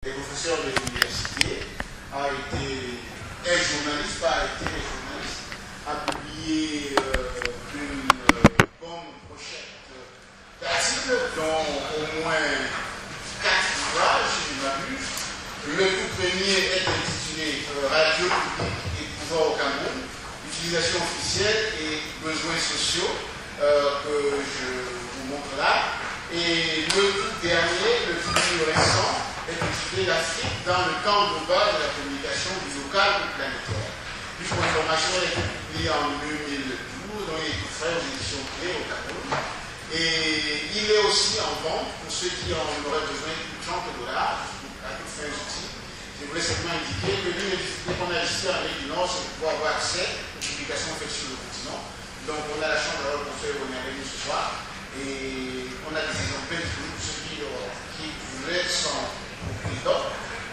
des professeurs de l'université, est journaliste, a publié une bonne pochette d'articles, dont au moins 4 ouvrages, si je m'abuse. Le tout premier est intitulé Radio publique et pouvoir au Cameroun, utilisation officielle et besoins sociaux, que je vous montre là. Et le tout dernier, le plus récent, est intitulé l'Afrique dans le camp global de la communication du local ou planétaire. Plus pour information, elle a été publiée en 2012, dont il est tout frais aux éditions clés au Cameroun. Et il est aussi en vente pour ceux qui en auraient besoin de $30 à toutes fins utiles. Je voulais simplement indiquer que l'une des difficultés qu'on a ici en Amérique du Nord, c'est de pouvoir avoir accès aux publications faites sur le continent. Donc on a la chance d'avoir le conseil on est avec nous ce soir. Et on a des exemplaires disponibles pour ceux qui voulaient s'en occuper.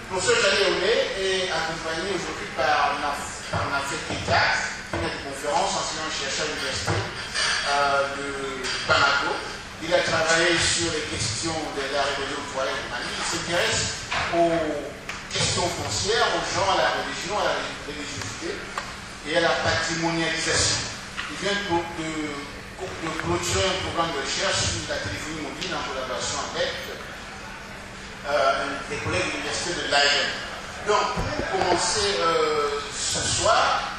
Pour ce Chalet-Olé est accompagné aujourd'hui par Nafet Keita, qui est de conférence, enseignant-chercheur à l'université de Bamako. Il a travaillé sur les questions de la rébellion au Touareg du Mali. Il s'intéresse aux questions foncières, au genre, à la religion, à la religiosité et à la patrimonialisation. Il vient de clôturer un programme de recherche sur la téléphonie mobile en collaboration avec des collègues de l'université de Leiden. Donc, pour commencer ce soir,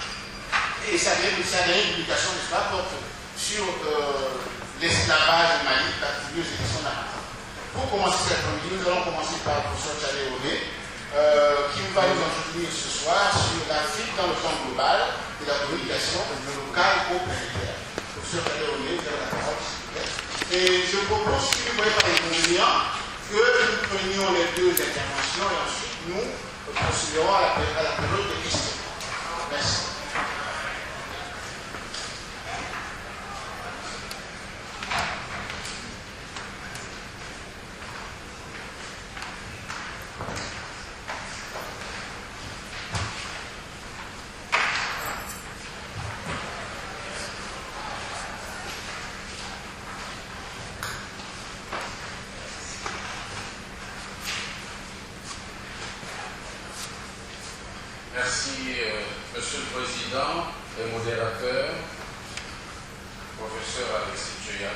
et sa dernière publication, n'est-ce pas, porte sur l'esclavage au Mali, particulier aux éditions d'Amazon. Pour commencer cette après-midi, nous allons commencer par le professeur Chalet-Olé, qui va nous entretenir ce soir sur l'Afrique dans le camp global de la communication locale au planétaire. Professeur Chalet-Olé, vous avez la parole, s'il vous plaît. Et je propose, si vous voyez par inconvénient, que nous prenions les deux interventions et ensuite nous procéderons à la période de questions. Merci. Merci, Monsieur le Président et modérateur, professeur Alexis Tchoya,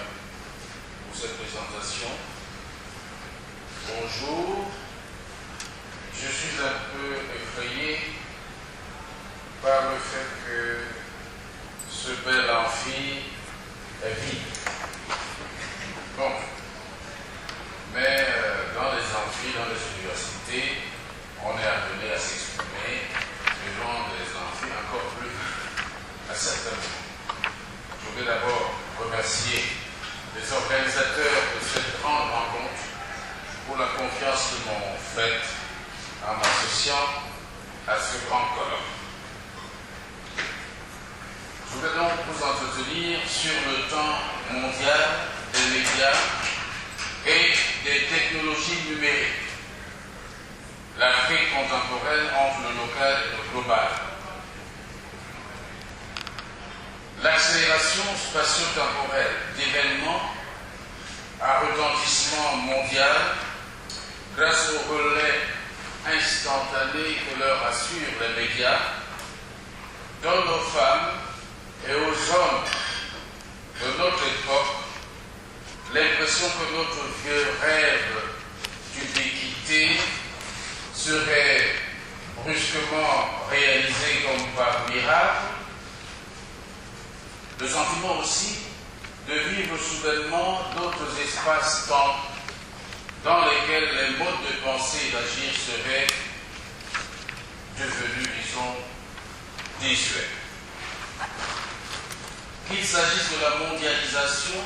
pour cette présentation. Bonjour, je suis un peu effrayé par le fait que ce bel amphi est vide. Bon, mais dans les amphis, dans les universités, on est appelé à s'exprimer devant des amphis encore plus à certains moments. Je voudrais d'abord remercier les organisateurs de cette grande rencontre pour la confiance qu'ils m'ont faite en m'associant à ce grand colloque. Je voudrais donc vous entretenir sur le temps mondial des médias et des technologies numériques. L'Afrique contemporaine entre le local et le global. L'accélération spatio-temporelle d'événements à retentissement mondial grâce au relais instantané que leur assurent les médias donne aux femmes et aux hommes de notre époque l'impression que notre vieux rêve d'ubiquité serait brusquement réalisé comme par miracle, le sentiment aussi de vivre soudainement d'autres espaces-temps dans lesquels les modes de pensée et d'agir seraient devenus, disons, désuets. Qu'il s'agisse de la mondialisation,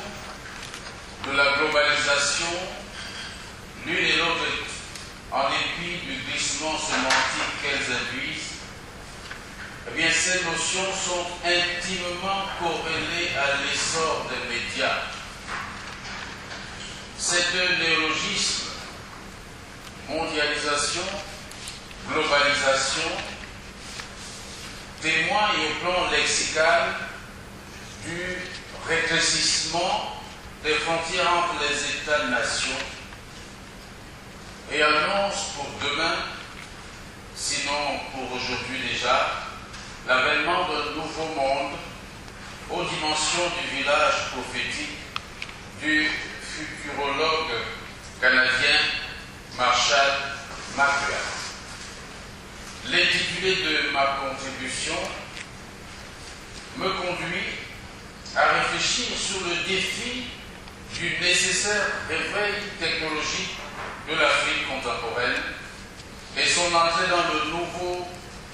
de la globalisation, l'une et l'autre en dépit du glissement sémantique qu'elles induisent, eh bien, ces notions sont intimement corrélées à l'essor des médias. Ces deux néologismes, mondialisation, globalisation, témoignent au plan lexical du rétrécissement des frontières entre les États-nations et annonce pour demain, sinon pour aujourd'hui déjà, l'avènement d'un nouveau monde aux dimensions du village prophétique du futurologue canadien Marshall McLuhan. L'intitulé de ma contribution me conduit à réfléchir sur le défi du nécessaire réveil technologique de l'Afrique contemporaine et son entrée dans le nouveau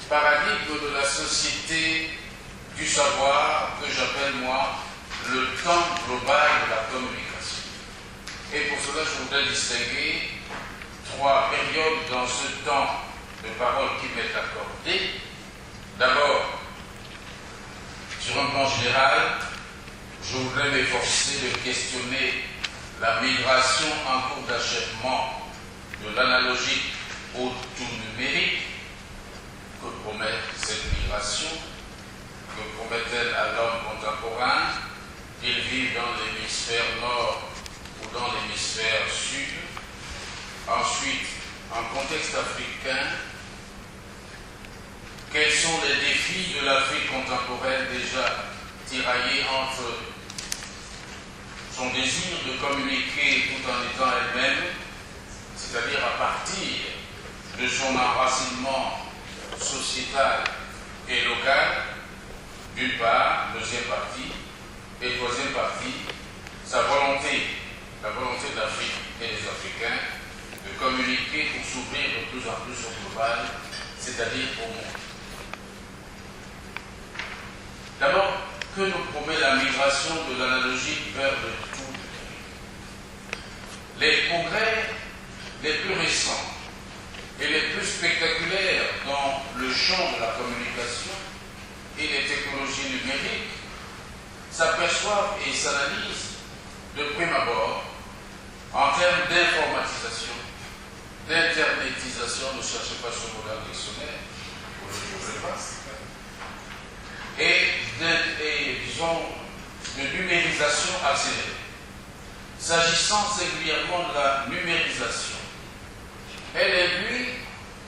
paradigme de la société du savoir que j'appelle moi le temps global de la communication. Et pour cela, je voudrais distinguer trois périodes dans ce temps de parole qui m'est accordé. D'abord, sur un plan général, je voudrais m'efforcer de questionner la migration en cours d'achèvement de l'analogique au tout numérique. Que promet cette migration? Que promet-elle à l'homme contemporain, qu'il vive dans l'hémisphère nord ou dans l'hémisphère sud? Ensuite, en contexte africain, quels sont les défis de l'Afrique contemporaine déjà tiraillée entre son désir de communiquer tout en étant elle-même, c'est-à-dire à partir de son enracinement sociétal et local, d'une part, deuxième partie, et troisième partie, sa volonté, la volonté de l'Afrique et des Africains de communiquer pour s'ouvrir de plus en plus au global, c'est-à-dire au monde. D'abord, que nous promet la migration de l'analogique vers le tout numérique? Les progrès les plus récents et les plus spectaculaires dans le champ de la communication et les technologies numériques s'aperçoivent et s'analysent de prime abord en termes d'informatisation, d'internetisation, ne cherchez pas ce mot dans le dictionnaire, vous ne le trouverez pas, et disons, de numérisation accélérée. S'agissant singulièrement de la numérisation, elle induit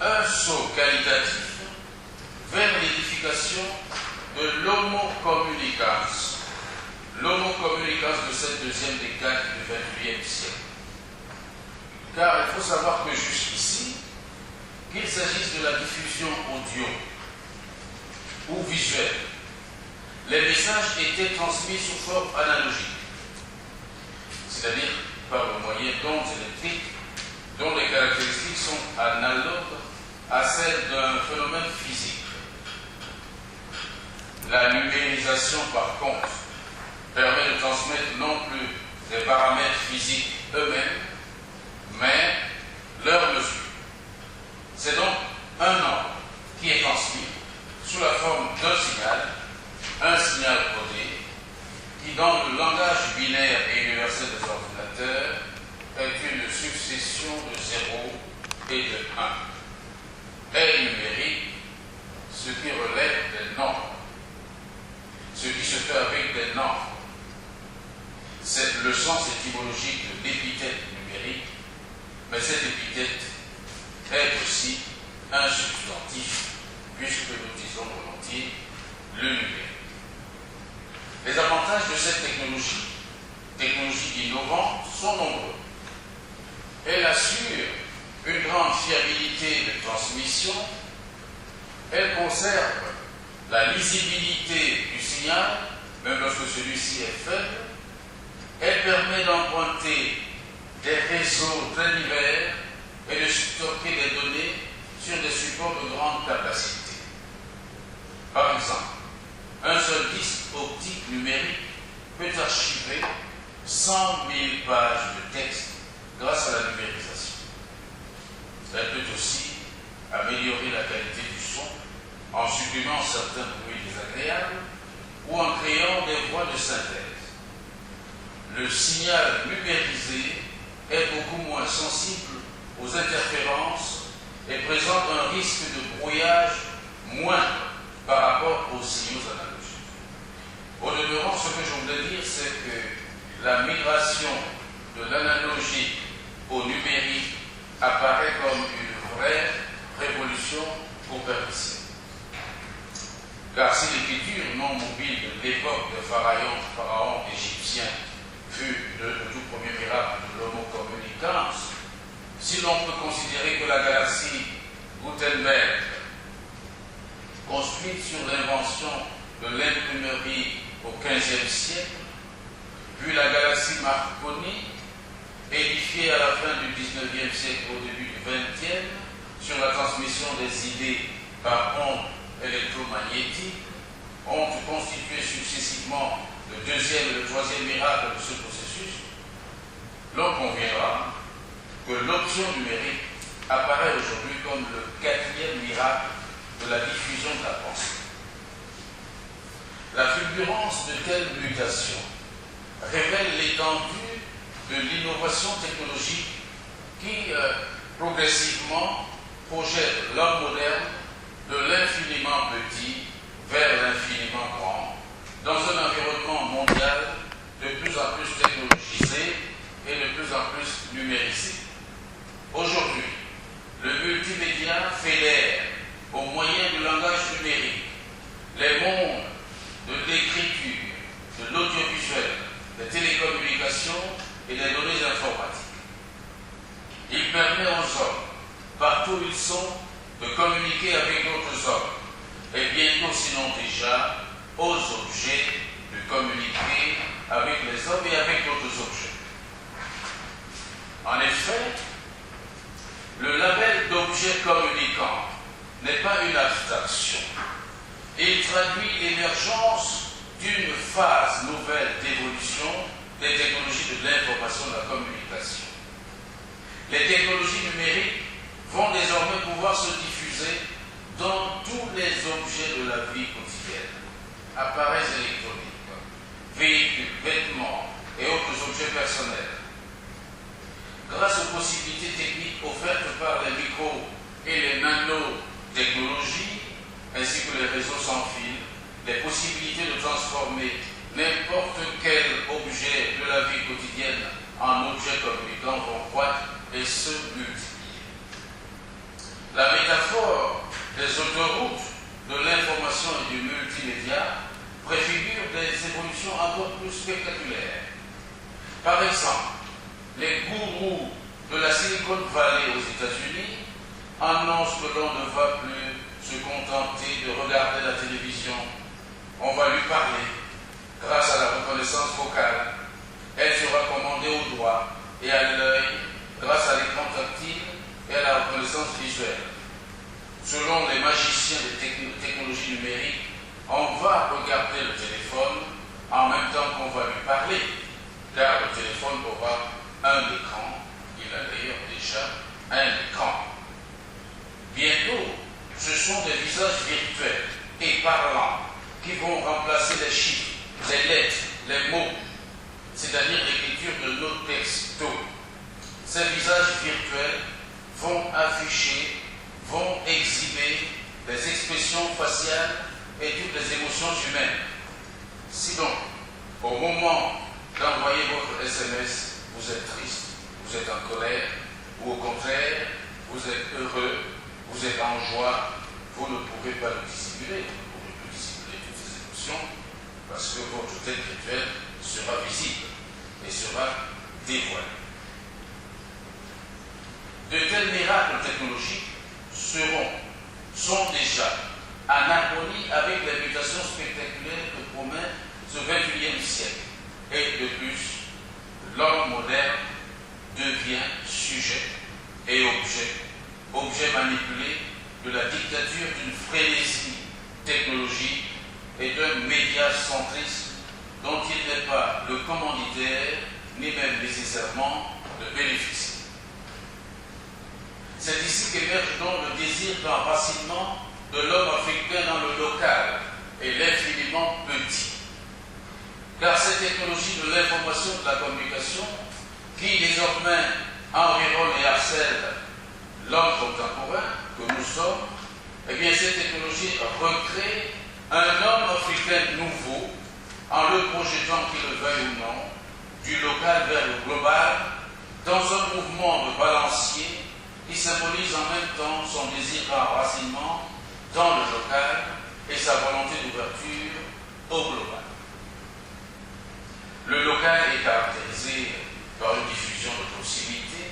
un saut qualitatif vers l'édification de l'homo communicans de cette deuxième décade du XXIe siècle. Car il faut savoir que jusqu'ici, qu'il s'agisse de la diffusion audio ou visuelle, les messages étaient transmis sous forme analogique, c'est-à-dire par le moyen d'ondes électriques dont les caractéristiques sont analogues à celles d'un phénomène physique. La numérisation, par contre, permet de transmettre non plus des paramètres physiques eux-mêmes, mais leur mesure. C'est donc un nombre qui est transmis sous la forme d'un signal codé, qui dans le langage binaire et universel des ordinateurs est une succession de 0 et de 1. Est numérique, ce qui relève des nombres, ce qui se fait avec des nombres. C'est le sens étymologique de l'épithète numérique, mais cette épithète est aussi un substantif, puisque nous disons volontiers le numérique. Les avantages de cette technologie innovante, sont nombreux. Elle assure une grande fiabilité de transmission, elle conserve la lisibilité du signal, même lorsque celui-ci est faible, elle permet d'emprunter des réseaux très divers et de stocker des données sur des supports de grande capacité. Par exemple, un seul disque optique numérique peut archiver 100 000 pages de texte grâce à la numérisation. Elle peut aussi améliorer la qualité du son en supprimant certains bruits désagréables ou en créant des voix de synthèse. Le signal numérisé est beaucoup moins sensible aux interférences et présente un risque de brouillage moindre par rapport aux signaux analogiques. Au demeurant, ce que je voulais dire, c'est que la migration de l'analogique au numérique apparaît comme une vraie révolution copernicienne. Car si l'écriture non mobile de l'époque des pharaons égyptiens fut le tout premier miracle de l'homo communicans, si l'on peut considérer que la galaxie Gutenberg, construite sur l'invention de l'imprimerie au XVe siècle, puis la galaxie Marconi, édifiée à la fin du XIXe siècle au début du XXe, sur la transmission des idées par ondes électromagnétiques, ont constitué successivement le deuxième et le troisième miracle de ce processus, l'on conviendra que l'option numérique apparaît aujourd'hui comme le quatrième miracle de la diffusion de la pensée. La fulgurance de telles mutations révèle l'étendue de l'innovation technologique qui, progressivement, projette l'homme moderne de l'infiniment petit vers l'infiniment grand, dans un environnement mondial de plus en plus technologisé et de plus en plus numérisé. Aujourd'hui, le multimédia fédère, au moyen du langage numérique, les mondes de l'écriture, de l'audiovisuel, des télécommunications et des données informatiques. Il permet aux hommes, partout où ils sont, de communiquer avec d'autres hommes, et bientôt, sinon déjà, aux objets de communiquer avec les hommes et avec d'autres objets. En effet, le label d'objet communicant n'est pas une abstraction. Il traduit l'émergence d'une phase nouvelle d'évolution des technologies de l'information et de la communication. Les technologies numériques vont désormais pouvoir se diffuser dans tous les objets de la vie quotidienne, appareils électroniques, véhicules, vêtements et autres objets personnels. Grâce aux possibilités techniques offertes par les micro- et les nanotechnologies, ainsi que les réseaux sans fil, les possibilités de transformer n'importe quel objet de la vie quotidienne en objet communicant vont croître et se multiplier. La métaphore des autoroutes de l'information et du multimédia préfigure des évolutions encore plus spectaculaires. Par exemple, les gourous de la Silicon Valley aux États-Unis annoncent que l'on ne va plus se contenter de regarder la télévision. On va lui parler grâce à la reconnaissance vocale. Elle sera commandée au doigt et à l'œil grâce à l'écran tactile et à la reconnaissance visuelle. Selon les magiciens des technologies numériques, on va regarder le téléphone en même temps qu'on va lui parler, car le téléphone aura un écran. Il a d'ailleurs déjà un écran. Bientôt, ce sont des visages virtuels et parlants qui vont remplacer les chiffres, les lettres, les mots, c'est-à-dire l'écriture de nos textos. Ces visages virtuels vont afficher, vont exhiber les expressions faciales et toutes les émotions humaines. Si donc, au moment d'envoyer votre SMS, vous êtes triste, vous êtes en colère, ou au contraire, vous êtes heureux, vous êtes en joie, vous ne pouvez pas le dissimuler, vous ne pouvez plus dissimuler toutes ces émotions, parce que votre tête virtuelle sera visible et sera dévoilée. De tels miracles technologiques sont déjà en harmonie avec les mutations spectaculaires que promet ce XXIe siècle. Et de plus, l'homme moderne devient sujet et objet manipulé de la dictature d'une frénésie technologique et d'un médiacentrisme dont il n'est pas le commanditaire, ni même nécessairement le bénéficiaire. C'est ici qu'émerge donc le désir d'enracinement de l'homme africain dans le local et l'infiniment petit. Car ces technologies de l'information et de la communication, qui désormais environnent et harcèlent l'homme contemporain que nous sommes, eh bien ces technologies recréent un homme africain nouveau en le projetant, qu'il le veuille ou non, du local vers le global, dans un mouvement de balancier qui symbolise en même temps son désir d'enracinement dans le local et sa volonté d'ouverture au global. Le local est caractérisé par une diffusion de proximité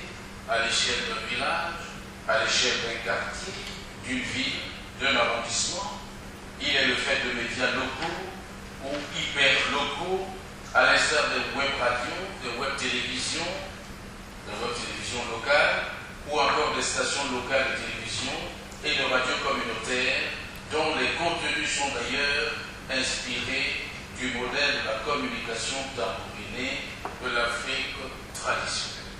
à l'échelle d'un village, à l'échelle d'un quartier, d'une ville, d'un arrondissement. Il est le fait de médias locaux ou hyper-locaux, à l'instar des web radios, des web télévisions locales, ou encore des stations locales de télévision et de radio communautaires, dont les contenus sont d'ailleurs inspirés du modèle de la communication tambourinée de l'Afrique traditionnelle.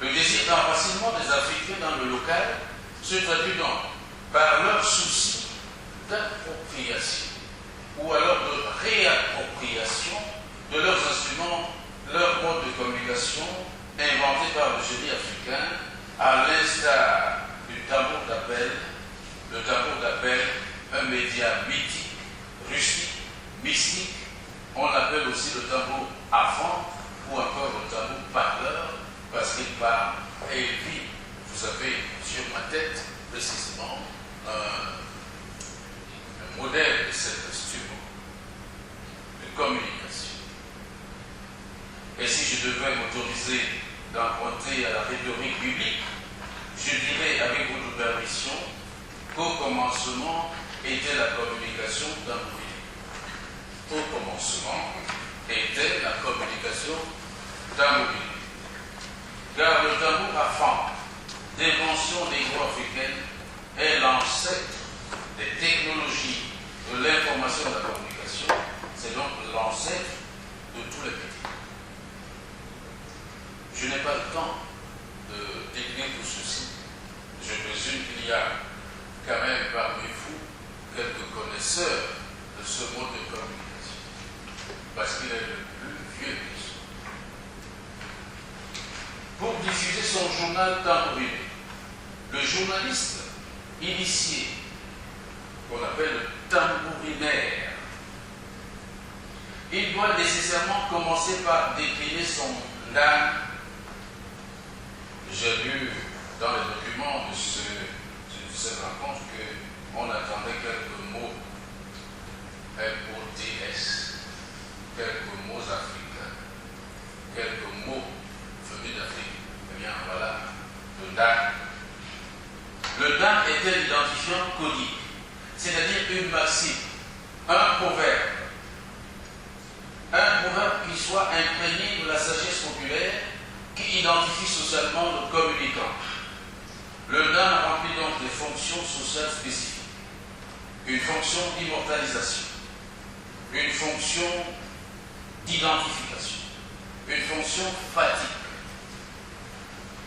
Le désir d'enracinement des Africains dans le local se traduit donc par leur souci d'appropriation ou alors de réappropriation de leurs instruments, leur mode de communication inventé par le génie africain, à l'instar du tambour d'appel. Le tambour d'appel, un média mythique, rustique, mystique. On l'appelle aussi le tambour avant ou encore le tambour parleur, parce qu'il parle et il vit. Vous avez sur ma tête précisément un modèle de cet instrument de communication. Et si je devais m'autoriser d'emprunter à la rhétorique biblique, je dirais avec votre permission qu'au commencement était la communication tambourinée. Au commencement était la communication tambourinée. Car le tambour afan, d'invention négro-africaine, est l'ancêtre des technologies de l'information et de la communication. C'est donc l'ancêtre de tous les métiers. Je n'ai pas le temps de décrire tout ceci. Je présume qu'il y a quand même parmi vous quelques connaisseurs de ce mode de communication, parce qu'il est le plus vieux des gens. Pour diffuser son journal tambouriné, le journaliste initié, qu'on appelle le tambourinaire, il doit nécessairement commencer par décliner son âme. J'ai lu dans les documents de cette rencontre qu'on attendait quelques mots MOTS, quelques mots africains, quelques mots venus d'Afrique. Eh bien, voilà, le DAC. Le DAC était l'identifiant codique, c'est-à-dire une maxime, un proverbe qui soit imprégné de la sagesse populaire qui identifie socialement le communicant. Le DAN remplit donc des fonctions sociales spécifiques. Une fonction d'immortalisation, une fonction d'identification, une fonction fatigue,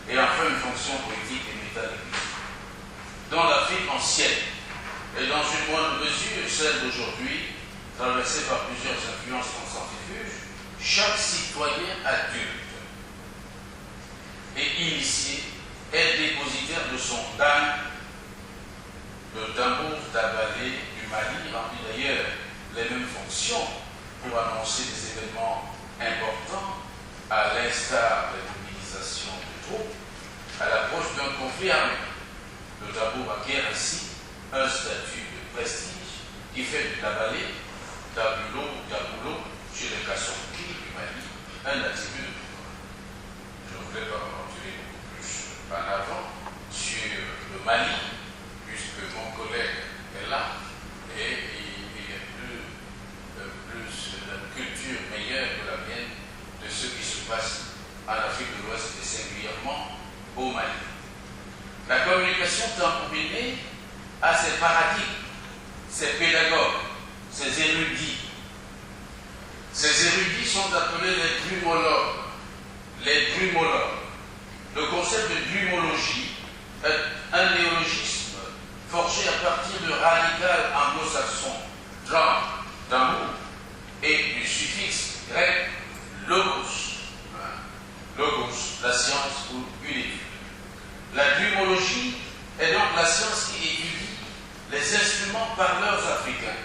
et enfin une fonction politique et métalinguistique. Dans l'Afrique ancienne, et dans une moindre mesure celle d'aujourd'hui, traversée par plusieurs influences centrifuges, chaque citoyen adulte et initié est dépositaire de son DAN, le tambour d'abalé du Mali, remplit d'ailleurs les mêmes fonctions pour annoncer des événements importants, à l'instar des mobilisations de troupes, à l'approche d'un conflit armé. Le tambour acquiert ainsi un statut de prestige qui fait du tabalé, tabulo, chez les Kassonki du Mali, un attribut de pouvoir. Je ne voulais pas m'aventurer beaucoup plus en avant sur le Mali, puisque mon collègue est là et il est plus la culture meilleure que la mienne de ce qui se passe en Afrique de l'Ouest et singulièrement au Mali. La communication tambourinée a ses paradigmes, ses pédagogues, ses érudits. Ces érudits sont appelés les drumologues. Les drumologues. Le concept de drumologie est un néologisme forgé à partir de radical anglo-saxon, drum, d'amour, et du suffixe grec logos. Logos, la science ou une étude. La drumologie est donc la science qui étudie les instruments parleurs africains,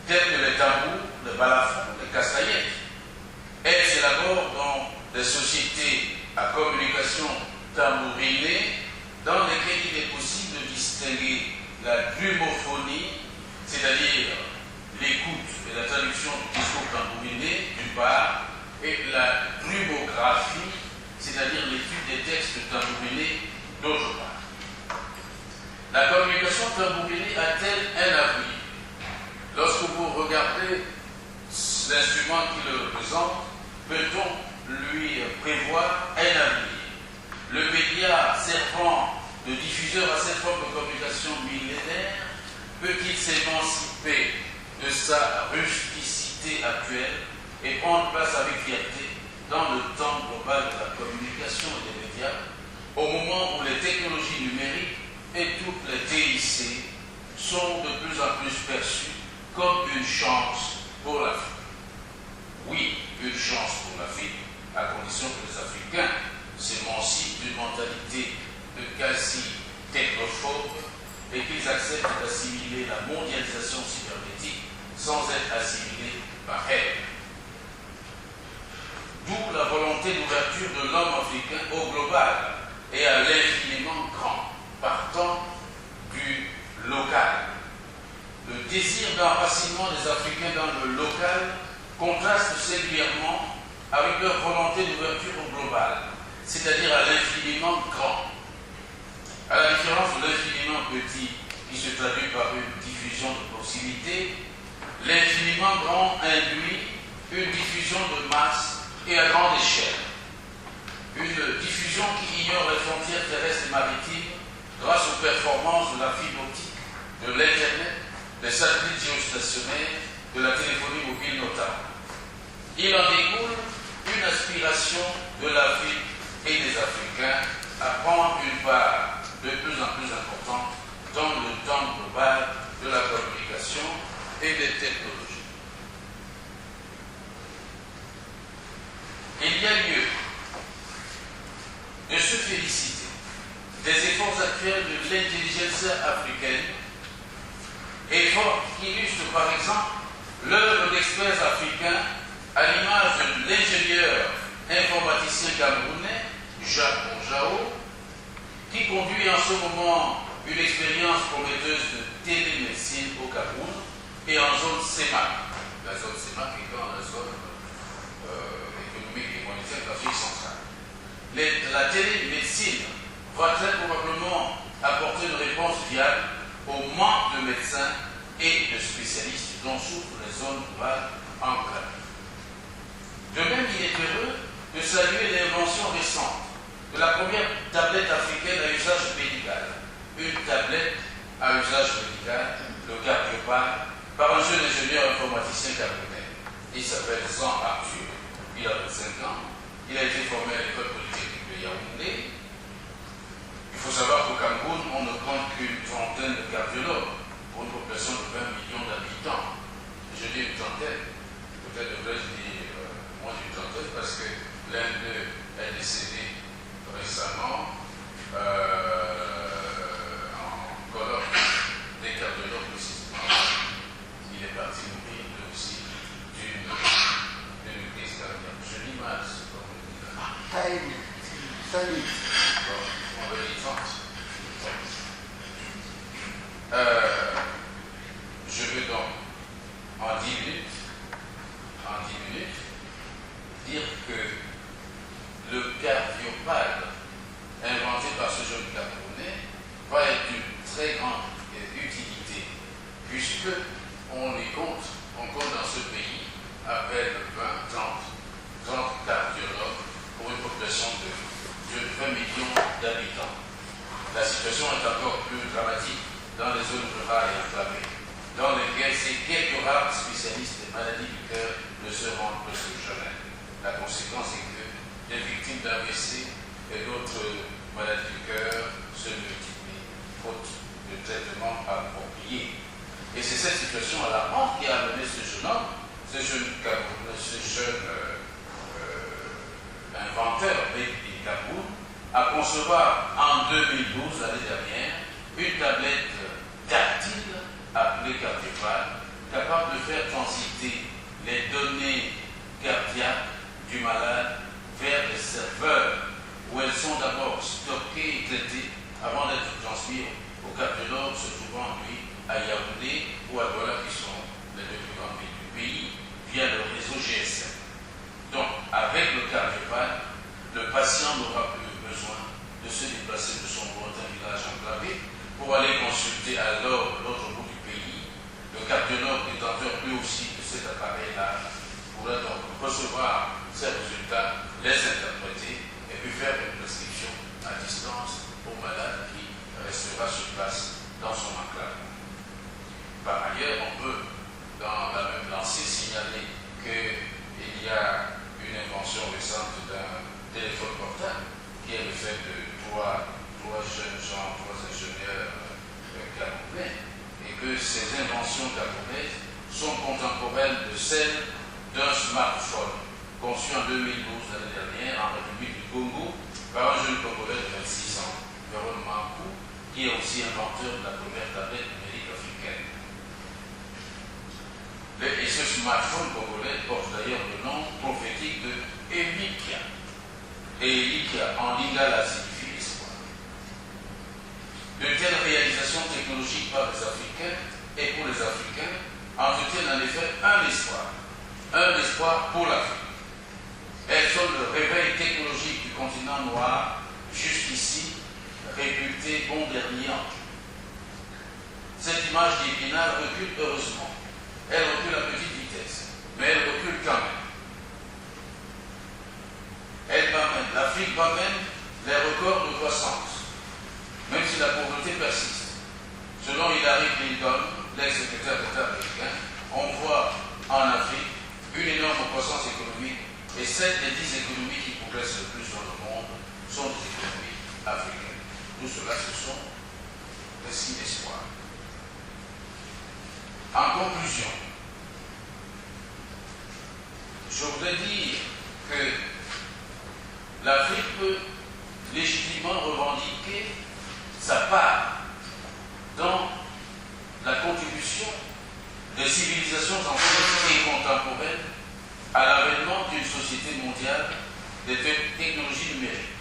tels que les tambours, les balafons, les castagnettes. Elle s'élabore dans des sociétés à communication tambourinés dans lesquels il est possible de distinguer la glumophonie, c'est-à-dire l'écoute et la traduction du discours tambouriné, d'une part, et la glumographie, c'est-à-dire l'étude des textes tambourinés, d'autre part. La communication tambourinée a-t-elle un avenir? Lorsque vous regardez l'instrument qui le représente, peut-on lui prévoir un avenir? Le média servant de diffuseur à cette forme de communication millénaire peut-il s'émanciper de sa rusticité actuelle et prendre place avec fierté dans le temps global de la communication et des médias, au moment où les technologies numériques et toutes les TIC sont de plus en plus perçues comme une chance pour l'Afrique? Oui, une chance pour l'Afrique, à condition que les Africains s'émancipent d'une mentalité de quasi-technophobe et qu'ils acceptent d'assimiler la mondialisation cybernétique sans être assimilés par elle. D'où la volonté d'ouverture de l'homme africain au global et à l'infiniment grand, partant du local. Le désir d'enracinement des Africains dans le local contraste singulièrement avec leur volonté d'ouverture au global, c'est-à-dire à l'infiniment grand. À la différence de l'infiniment petit qui se traduit par une diffusion de proximité, l'infiniment grand induit une diffusion de masse et à grande échelle. Une diffusion qui ignore les frontières terrestres et maritimes grâce aux performances de la fibre optique, de l'Internet, des satellites géostationnaires, de la téléphonie mobile notamment. Il en découle une aspiration de l'Afrique et des Africains à prendre une part de plus en plus importante dans le temps global de la communication et des technologies. Il y a lieu de se féliciter des efforts actuels de l'intelligence africaine, efforts qui illustrent par exemple l'œuvre d'experts africains à l'image de l'ingénieur informaticien camerounais Jacques Bonjao, qui conduit en ce moment une expérience prometteuse de télémédecine au Cameroun et en zone CEMAC. La zone CEMAC est dans la zone économique et monétaire de l'Afrique centrale. La télémédecine va très probablement apporter une réponse viable au manque de médecins et de spécialistes dont souffrent les zones rurales enclavées. De même, il est heureux de saluer l'invention récente de la première tablette africaine à usage médical. Une tablette à usage médical, le Cardiopal, par un jeune ingénieur informaticien camerounais. Il s'appelle Jean Arthur, il a 25 ans, il a été formé à l'école polytechnique de Yaoundé. Il faut savoir qu'au Cameroun, on ne compte qu'une trentaine de cardiologues pour une population de 20 millions d'habitants. Je dis une trentaine, peut-être devrais-je dire moins d'une trentaine, parce que l'un d'eux est décédé récemment en colloque des cardiologues précisément. Il est parti mourir aussi d'une crise cardiaque. Je lis mal, comme on dit là. Salut. Bon, on va dire 30. Je veux donc en 10 minutes dire que le Cardiopal inventé par ce jeune Camerounais va être d'une très grande utilité, puisque on compte dans ce pays à peine 30 cardiologues pour une population de 20 millions d'habitants. La situation est encore plus dramatique dans les zones rurales et enclavées, dans lesquelles ces quelques rares spécialistes des maladies du cœur ne se rendent presque jamais. La conséquence est que les victimes d'AVC et d'autres maladies du cœur se multiplient, faute de traitement approprié. Et c'est cette situation alarmante qui a amené ce jeune homme, ce jeune inventeur du Cameroun, à concevoir en 2012, l'année dernière, une tablette tactile appelée Cardiopal, capable de faire transiter les données cardiaques du malade vers les serveurs où elles sont d'abord stockées évoqués et traités avant d'être transmis au Cap de Nord, se trouvant lui à Yaoundé ou à Douala, qui sont les deux plus grands villes du pays, via le réseau GSM. Donc, avec le cardiopane, le patient n'aura plus besoin de se déplacer de son lointain village enclavé pour aller consulter alors l'autre bout du pays. Le cardiologue détenteur lui aussi de cet appareil-là pourra donc recevoir ces résultats, les interpréter et puis faire une prescription à distance au malade qui restera sur place dans son enclave. Par ailleurs, on peut, dans la même lancée, signaler qu'il y a une invention récente d'un téléphone portable qui est le fait de trois jeunes gens, trois ingénieurs camerounais, et que ces inventions camerounaises sont contemporaines de celles d'un smartphone conçu en 2012, l'année dernière, en République du Congo, par un jeune Congolais de 26 ans, Jérôme Mankou, qui est aussi inventeur de la première tablette numérique africaine. Et ce smartphone congolais porte d'ailleurs le nom prophétique de Elikia. Et Elikia, en lingala, signifie espoir. De telles réalisations technologiques par les Africains et pour les Africains entretiennent en effet un espoir pour l'Afrique. Elles sont le réveil technologique du continent noir, jusqu'ici réputé bon dernier. Cette image d'Épinal recule heureusement. Elle recule à petite vitesse, mais elle recule quand même. L'Afrique bat même les records de croissance, même si la pauvreté persiste. Selon Hillary Clinton, l'ex-secrétaire d'État américain, on voit en Afrique une énorme croissance économique et 7 des 10 économies qui progressent le plus dans le monde sont des économies africaines. Tout cela, ce sont des signes d'espoir. En conclusion, je voudrais dire que l'Afrique peut légitimement revendiquer sa part dans la contribution des civilisations anciennes et contemporaines à l'avènement d'une société mondiale des technologies numériques.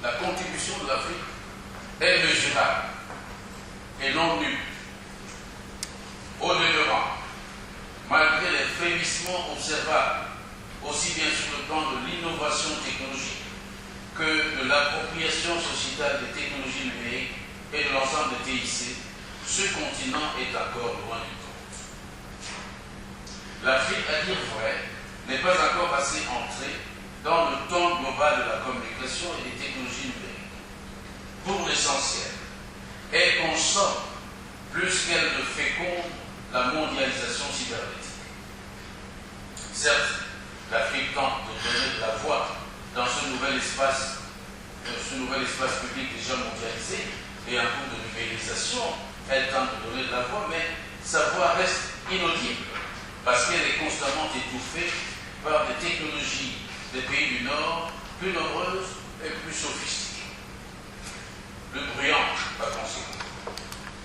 La contribution de l'Afrique est mesurable et non nulle. Au demeurant, malgré les frémissements observables, aussi bien sur le plan de l'innovation technologique que de l'appropriation sociétale des technologies numériques et de l'ensemble des TIC, ce continent est encore loin du compte. L'Afrique, à dire vrai, n'est pas encore assez entrée dans le temps global de la communication et des technologies numériques. Pour l'essentiel, elle consomme plus qu'elle ne féconde la mondialisation cybernétique. Certes, l'Afrique tente de donner de la voix dans ce nouvel espace public déjà mondialisé et en cours de numérisation, elle tente de donner de la voix, mais sa voix reste inaudible parce qu'elle est constamment étouffée par des technologies des pays du Nord plus nombreuses et plus sophistiquées. Plus bruyantes, par conséquent.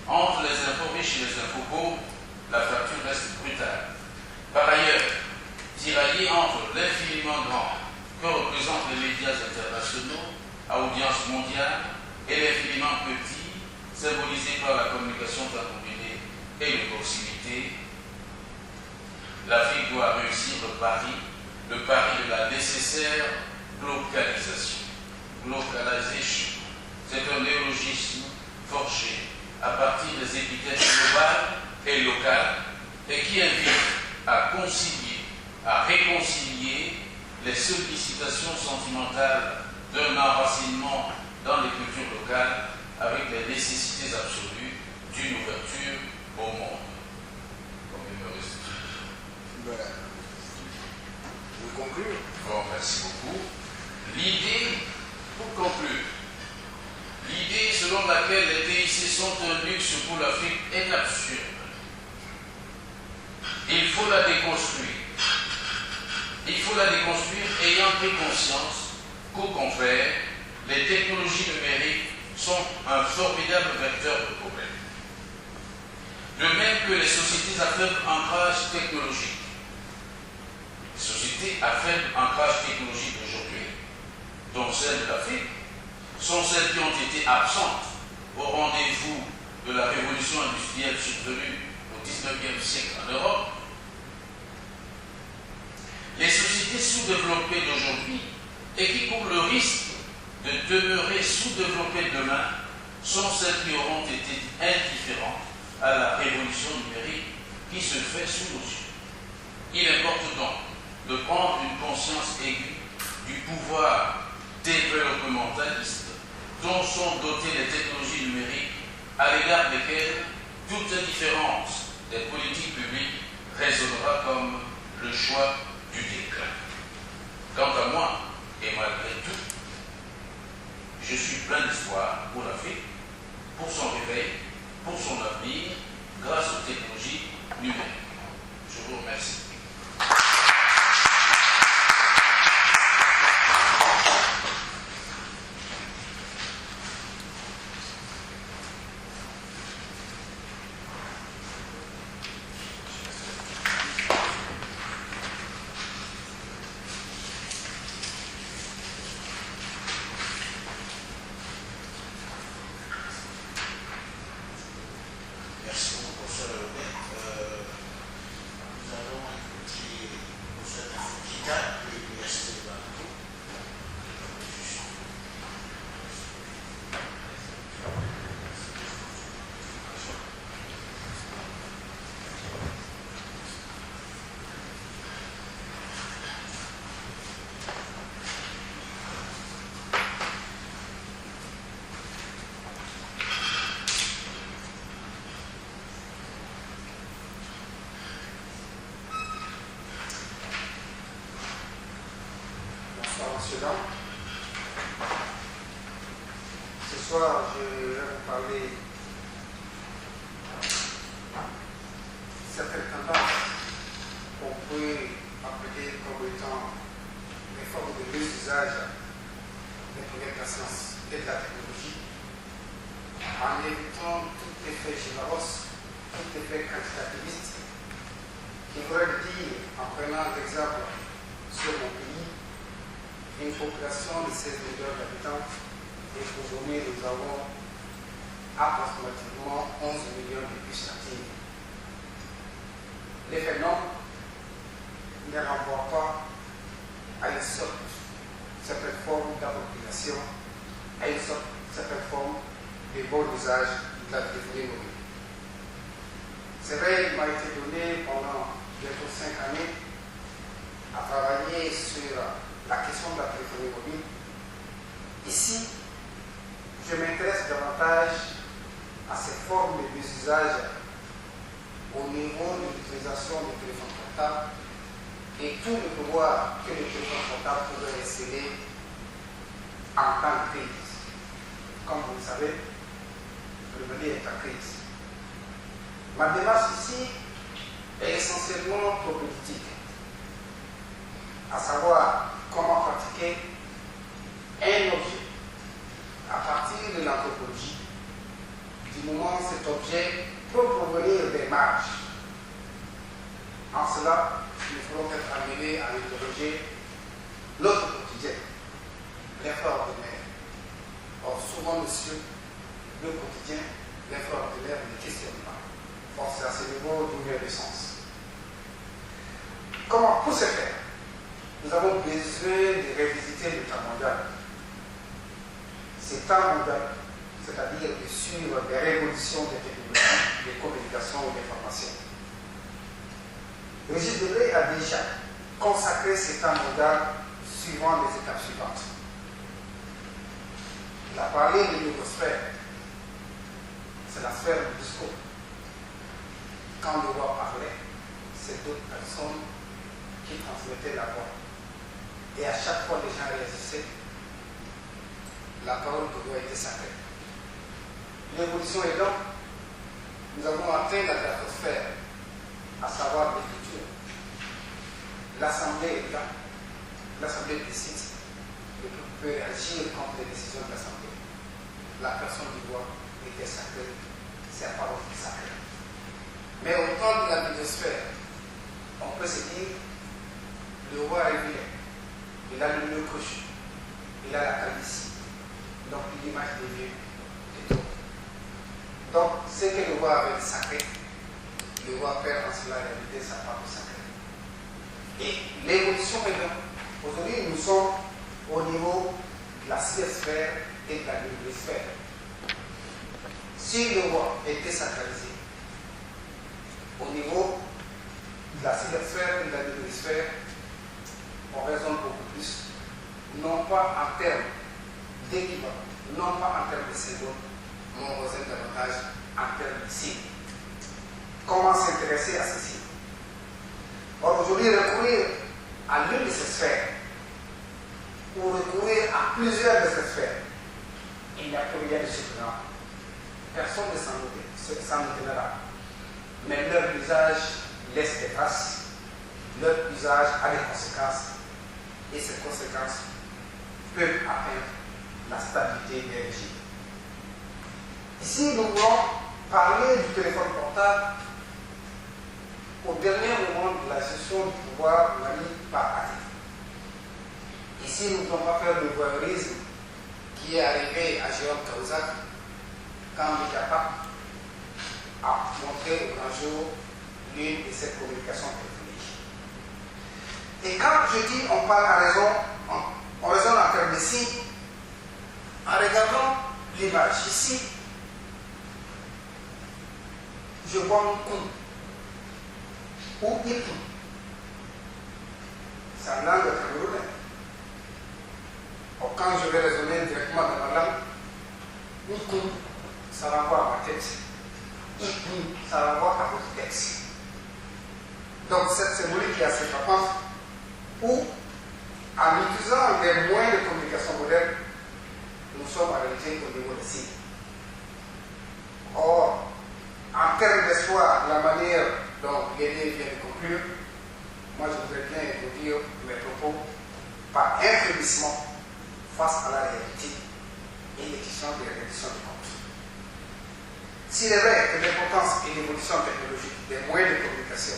Entre les infos riches et les infos pauvres, la fracture reste brutale. Par ailleurs, tiraillée entre l'infiniment grand que représentent les médias internationaux à audience mondiale et l'infiniment petit, symbolisé par la communication combinée et de proximité, l'Afrique doit réussir le pari de la nécessaire globalisation. Globalisation, c'est un néologisme forgé à partir des épithètes globales et locales et qui invite à concilier, à réconcilier les sollicitations sentimentales d'un enracinement dans les cultures locales avec les nécessités absolues d'une ouverture au monde. Voilà. Vous conclure? Bon, merci beaucoup. L'idée, pour conclure, l'idée selon laquelle les TIC sont un luxe pour l'Afrique est absurde. Il faut la déconstruire. Il faut la déconstruire ayant pris conscience qu'au contraire, les technologies numériques sont un formidable vecteur de problèmes. De même que les sociétés à faible ancrage technologique. Les sociétés à faible ancrage technologique d'aujourd'hui, dont celle de l'Afrique, sont celles qui ont été absentes au rendez-vous de la révolution industrielle survenue au XIXe siècle en Europe. Les sociétés sous-développées d'aujourd'hui et qui courent le risque de demeurer sous-développées demain sont celles qui auront été indifférentes à la révolution numérique qui se fait sous nos yeux. Il importe donc de prendre une conscience aiguë du pouvoir développementaliste dont sont dotées les technologies numériques à l'égard desquelles toute différence des politiques publiques résonnera comme le choix du déclin. Quant à moi, et malgré tout, je suis plein d'espoir pour l'Afrique, pour son réveil, pour son avenir, grâce aux technologies numériques. Je vous remercie. Ce soir, je vais vous parler de certaines tendances qu'on peut appeler comme étant des formes de l'usage des progrès de la science et de la technologie, en évitant tout effet généros, tout effet quantitativiste, qui voudrait dire, en prenant l'exemple sur mon pays, une population de 16 millions d'habitants, et aujourd'hui nous avons approximativement 11 millions de puces actives. Les phénomènes ne renvoient pas à une certaine forme d'appropriation, à une certaine forme de bon usage de la téléphonie mobile. C'est vrai, il m'a été donné pendant bientôt 5 années à travailler sur la question de la téléphonie mobile. Ici, je m'intéresse davantage à ces formes d'usage au niveau de l'utilisation des téléphones portables et tout le pouvoir que les téléphones portables pouvaient exceller en temps de crise. Comme vous le savez, le Mali est en crise. Ma démarche ici est essentiellement politique, à savoir comment pratiquer un objet à partir de l'anthropologie, du moment où cet objet peut provenir des marges. En cela, nous pourrons être amenés à interroger notre quotidien, l'extraordinaire. Or, souvent, monsieur, le quotidien, l'extraordinaire ne questionne pas. Or, c'est à ce niveau d'où vient le sens. Comment, pour ce faire, nous avons besoin de revisiter le temps mondial. C'est temps mondial, c'est-à-dire de suivre des révolutions des technologies, des communications ou des informations. Régis Debray a déjà consacré ce temps mondial suivant les étapes suivantes. Il a parlé de l'hydrosphère, c'est la sphère du discours. Quand le roi parlait, c'est d'autres personnes qui transmettaient la voix. Et à chaque fois, les gens réagissaient. La parole de Dieu a été sacrée. L'évolution est donc, nous avons atteint la graphosphère, à savoir l'écriture. L'Assemblée est là, l'Assemblée décide, le peuple peut agir contre les décisions de l'Assemblée. La personne du roi était sacrée, c'est la parole qui est sacrée. Mais au temps de la biosphère, on peut se dire, le roi est vilain, il a le nœud crochu, il a la calvitie. donc l'image des lieux de tout. Donc, ce que le roi avait de sacré, le roi perd en cela la réalité sa part de sacré. Et l'évolution est là. Aujourd'hui, nous sommes au niveau de la cybersphère et de la luminosphère. Si le roi était sacralisé au niveau de la cybersphère et de la luminosphère, on raisonne beaucoup plus, non pas en termes d'équivalent, non pas en termes de symbole, mais on raisonne davantage en termes de signes. Comment s'intéresser à ces signes? Or, aujourd'hui, recourir à l'une de ces sphères, ou recourir à plusieurs de ces sphères, il n'y a plus rien de surprenant. Personne ne s'en étonnera. Mais leur usage laisse des traces, leur usage a des conséquences, et ces conséquences peuvent atteindre la stabilité des régimes. Ici, nous voulons parler du téléphone portable au dernier moment de la gestion du pouvoir manie par Ati. Ici, nous ne voulons pas faire de voyeurisme qui est arrivé à Jérôme Cahuzac quand Mikapa a montré au grand jour l'une de ses communications privilégiées. Et quand je dis on parle à raison, on raisonne en termes de signes, en regardant l'image ici, je vois un coup ou Ipu. C'est en langue camerounaise. Quand je vais raisonner directement dans ma langue, Ipu, ça renvoie à ma tête. Ipu, ça renvoie à votre tête. Donc cette symbolique qui est assez frappante, où en utilisant les moyens de communication modernes, nous sommes en réalité au niveau des signes. Or, en termes d'espoir, la manière dont l'idée vient de conclure, moi je voudrais bien vous dire mes propos par un frémissement face à la réalité et les questions de réduction de compte. S'il est vrai que l'importance et l'évolution technologique des moyens de communication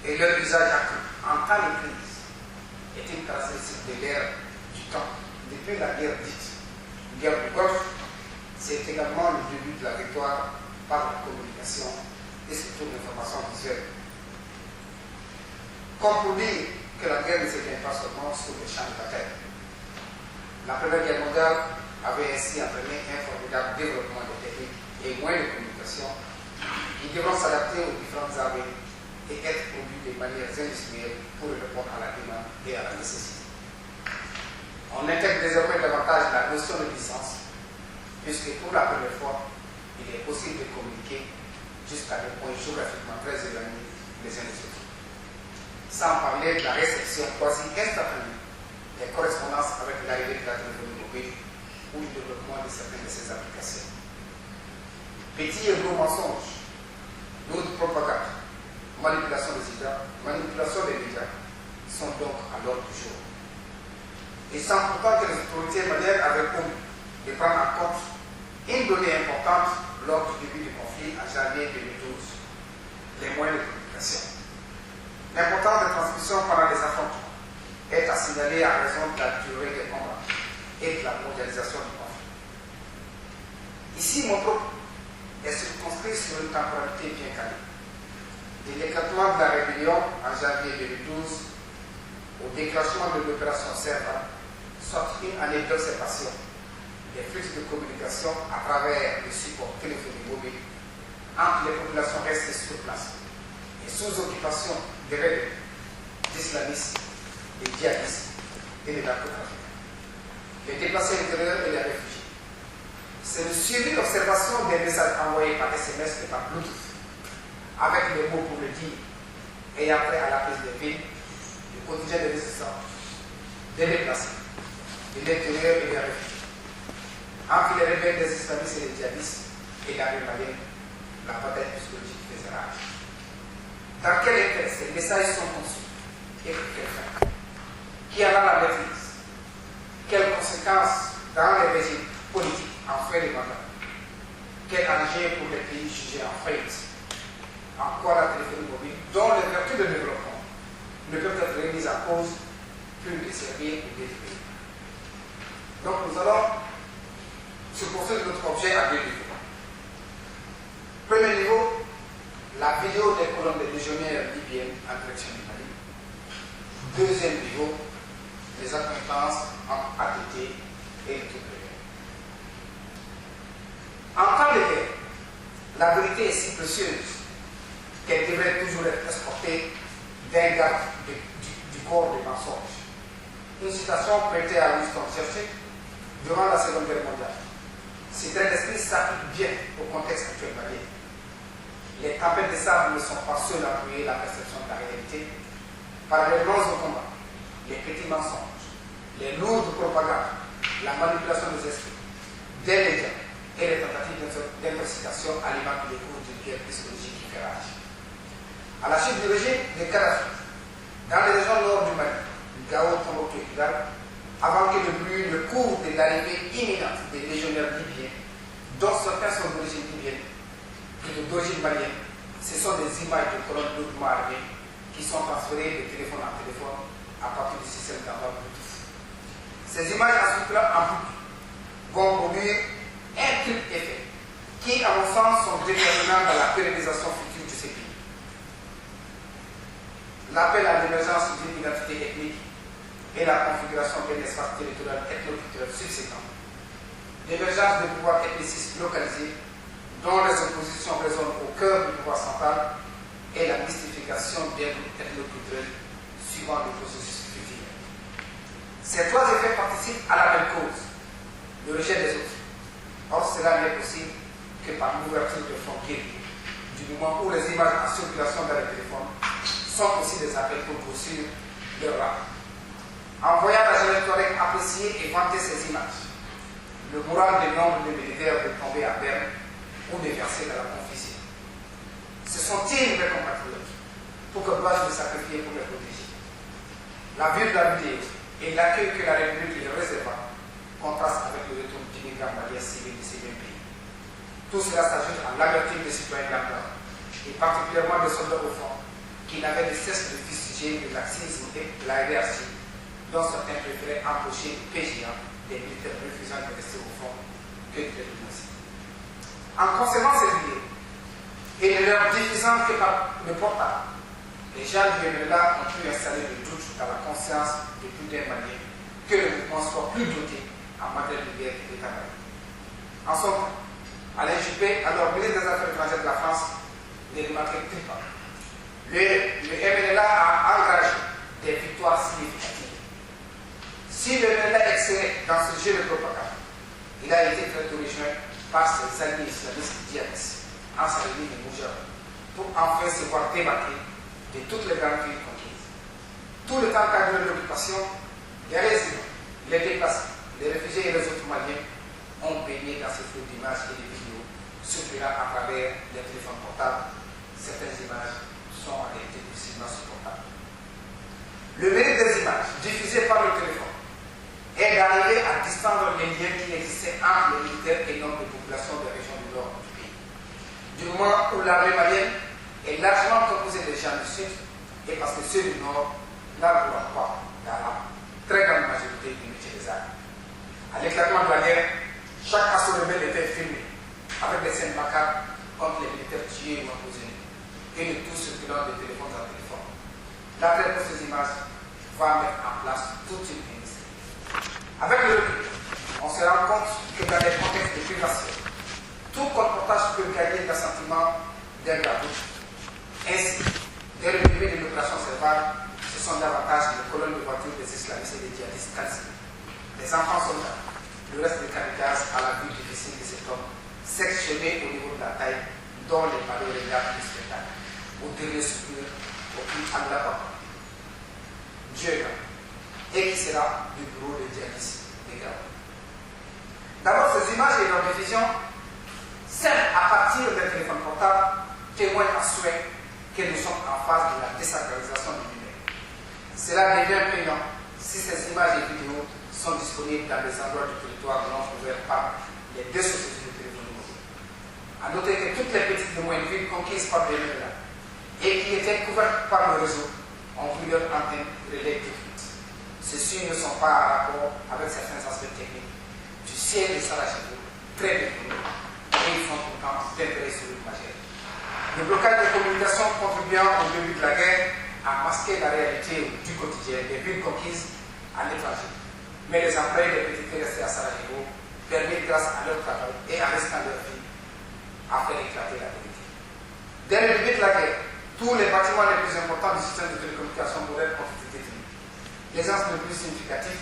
et leur usage accru en temps de crise est une caractéristique de l'ère du temps, depuis la guerre dite guerre du Golfe, c'est également le début de la victoire par la communication et surtout l'information visuelle. Comme pour dire que la guerre ne se gagne pas seulement sur le champ de bataille. La Première Guerre mondiale avait ainsi entraîné un formidable développement des techniques et moyens de communication qui devront s'adapter aux différentes armées et être produits de manière industrielle pour répondre à la demande et à la nécessité. On intègre désormais davantage la notion de distance, puisque pour la première fois, il est possible de communiquer jusqu'à des points géographiquement très éloignés les uns des autres. Sans parler de la réception quasi instantanée des correspondances avec l'arrivée de la téléphonie mobile ou du développement de certaines de ses applications. Petits et gros mensonges, lourds de propagande, manipulation des médias sont donc à l'ordre du jour. Et sans pourtant que les autorités maliennes avaient promis de prendre en compte une donnée importante lors du début du conflit en janvier 2012, les moyens de communication. L'importance des transmissions pendant les affrontements est à signaler à raison de la durée des combats et de la mondialisation du conflit. Ici, mon propos est circonscrit sur une temporalité bien calée. De l'éclatement de la rébellion en janvier 2012 au déclenchement de l'opération Serva, soit une année d'observation des flux de communication à travers les supports téléphoniques mobiles entre les populations restées sur place et sous occupation des rebelles, d'islamistes, des djihadistes et des narcotrafiquants, les déplacés intérieurs et les réfugiés. C'est le suivi d'observation des messages envoyés par SMS et par Bluetooth, avec les mots pour le dire, et après à la prise des villes, du quotidien des résistants, des déplacés, de l'intérieur et des réfugiés, entre les rebelles des islamistes et les djihadistes et l'armée malienne, la bataille psychologique faisait rage. Dans quel intérêt ces messages sont conçus et pour quelle fin? Qui en a la maîtrise? Quelles conséquences dans les régimes politiques en fin de mandat? Quel enjeu pour les pays jugés en faillite? En quoi la téléphonie mobile, dont les vertus de développement ne peuvent être remises en cause, plus de servir ou d'élever. Donc nous allons se construit notre objet à 2 niveaux. Premier niveau, la vidéo des colonnes des légionnaires libyennes en direction du Mali. Deuxième niveau, les accointances entre ATT et le tout. En temps de guerre, la vérité est si précieuse qu'elle devrait toujours être exportée d'un garde du corps des mensonges. Une citation prêtée à Winston Churchill durant la Seconde Guerre mondiale. Ce trait d'esprit s'applique bien au contexte actuel malien. Les tempêtes de sable ne sont pas seules à brouiller la perception de la réalité. Parallèlement au combat, les petits mensonges, les lourdes propagandes, la manipulation des esprits, des médias et les tentatives d'intoxication alimentent les cours d'une guerre psychologique qui fait rage. À la chute du régime de Kadhafi, dans les régions nord du Mali, Gao, Tombouctou et Kidal, avant que le bruit ne couvre de l'arrivée imminente des légionnaires libyens, dont certains sont d'origine libyenne, plutôt d'origine malienne, ce sont des images de colonnes lourdement armées qui sont transférées de téléphone en téléphone à partir du système d'envoi Bluetooth. Ces images ensuite-là en boucle vont produire un triple effet qui, à mon sens, sont déterminants dans la pérennisation future de ces pays. L'appel à l'émergence d'une identité ethnique et la configuration d'un espace territorial ethno-culturel subséquent, l'émergence de pouvoirs ethnicistes localisés dont les oppositions résonnent au cœur du pouvoir central et la mystification des groupes ethno-culturels suivant le processus futur. Ces trois effets participent à la même cause, le rejet des autres. Or, cela n'est possible que par l'ouverture de fonds guéris, du moment où les images en circulation dans les téléphones sont aussi des appels pour poursuivre leur rang. En voyant la jeunesse correcte apprécier et vanter ces images, le moral des nombres de militaires de tomber à Berne ou de verser dans la confusion. Ce sont-ils mes compatriotes pour que dois-je me sacrifier pour les protéger? La vue de la vidéo et l'accueil que la République leur réserva contrastent avec le retour d'immigrants maliens civils de ces mêmes pays. Tout cela s'ajoute à l'amertume des citoyens lambda et particulièrement des soldats au front qui n'avaient de cesse de fustiger le laxisme et la hiérarchie dont certains préféraient embaucher le PGA des militaires refusant de rester au front que de diplomatie. En concernant ces vidéos et ne leur diffusant que par le portable, les gens du MLA ont pu installer le doute dans la conscience de plus d'un Malien que le mouvement soit plus doté en matière de guerre que l'État malien. En son temps, Alain Juppé, alors ministre des Affaires étrangères de la France, les remarquait trippant. Le MLA a engagé des victoires significatives. Si le MLA excellait dans ce jeu de propagande, il a été très original par ses alliés islamistes djihadistes, Ansarudine et Moujab, pour enfin se voir démarquer de toutes les grandes villes conquises. Tout le temps qu'a duré l'occupation, les résidents, les déplacés, les réfugiés et les autres Maliens ont baigné dans ces flux d'images et de vidéos circulant à travers les téléphones portables. Certaines images sont en réalité difficilement supportables. Le mérite des images diffusées par le téléphone est d'arriver à distendre les liens qui existaient entre les militaires et nombre de populations des régions du nord du pays. Du moment où l'armée malienne est largement composée des gens du sud, et parce que ceux du nord n'arriveront pas dans la très grande majorité du métier des armes. À l'éclatement de la guerre, chaque assaut rebelle était filmé, avec des scènes macabres contre les militaires tués ou emprisonnés, et le tout circulant de téléphone en téléphone. L'attrait pour ces images va mettre en place toute une industrie. Avec le recul, on se rend compte que dans les contextes de privation, tout comportage peut gagner l'assentiment d'un graveur. Ainsi, dès le début de l'opération Serval, ce sont davantage les colonnes de voitures des islamistes et des djihadistes calcinés. Les enfants soldats, le reste des kamikazes à la vue difficile de cet homme, sectionnés au niveau de la taille, dont les balais regardent du spectacle, au dernier secours, au plus Allah Papa. Dieu est là, et qui sera du bureau des djihadistes des Gabon. D'abord, ces images et leur diffusion servent à partir des téléphones portables, témoignent à souhait que nous sommes en phase de la désacralisation du numérique. Cela devient payant si ces images et vidéos sont disponibles dans des endroits du territoire non couverts par les deux sociétés de téléphonie mobile. A noter que toutes les petites et moyennes villes conquises par les MLA et qui étaient couvertes par le réseau ont vu leur antenne relais détruite. Ceux-ci ne sont pas en rapport avec certains aspects techniques du siège de Sarajevo très bien connus et ils sont pourtant d'intérêt historique majeur. Le blocage des communications contribuant au début de la guerre à masquer la réalité du quotidien des villes conquises à l'étranger. Mais les employés des PTT restés à Sarajevo permettent grâce à leur travail et à restant leur vie à faire éclater la vérité. Dès le début de la guerre, tous les bâtiments les plus importants du système de télécommunication moderne ont été détruits. L'exemple le plus significatif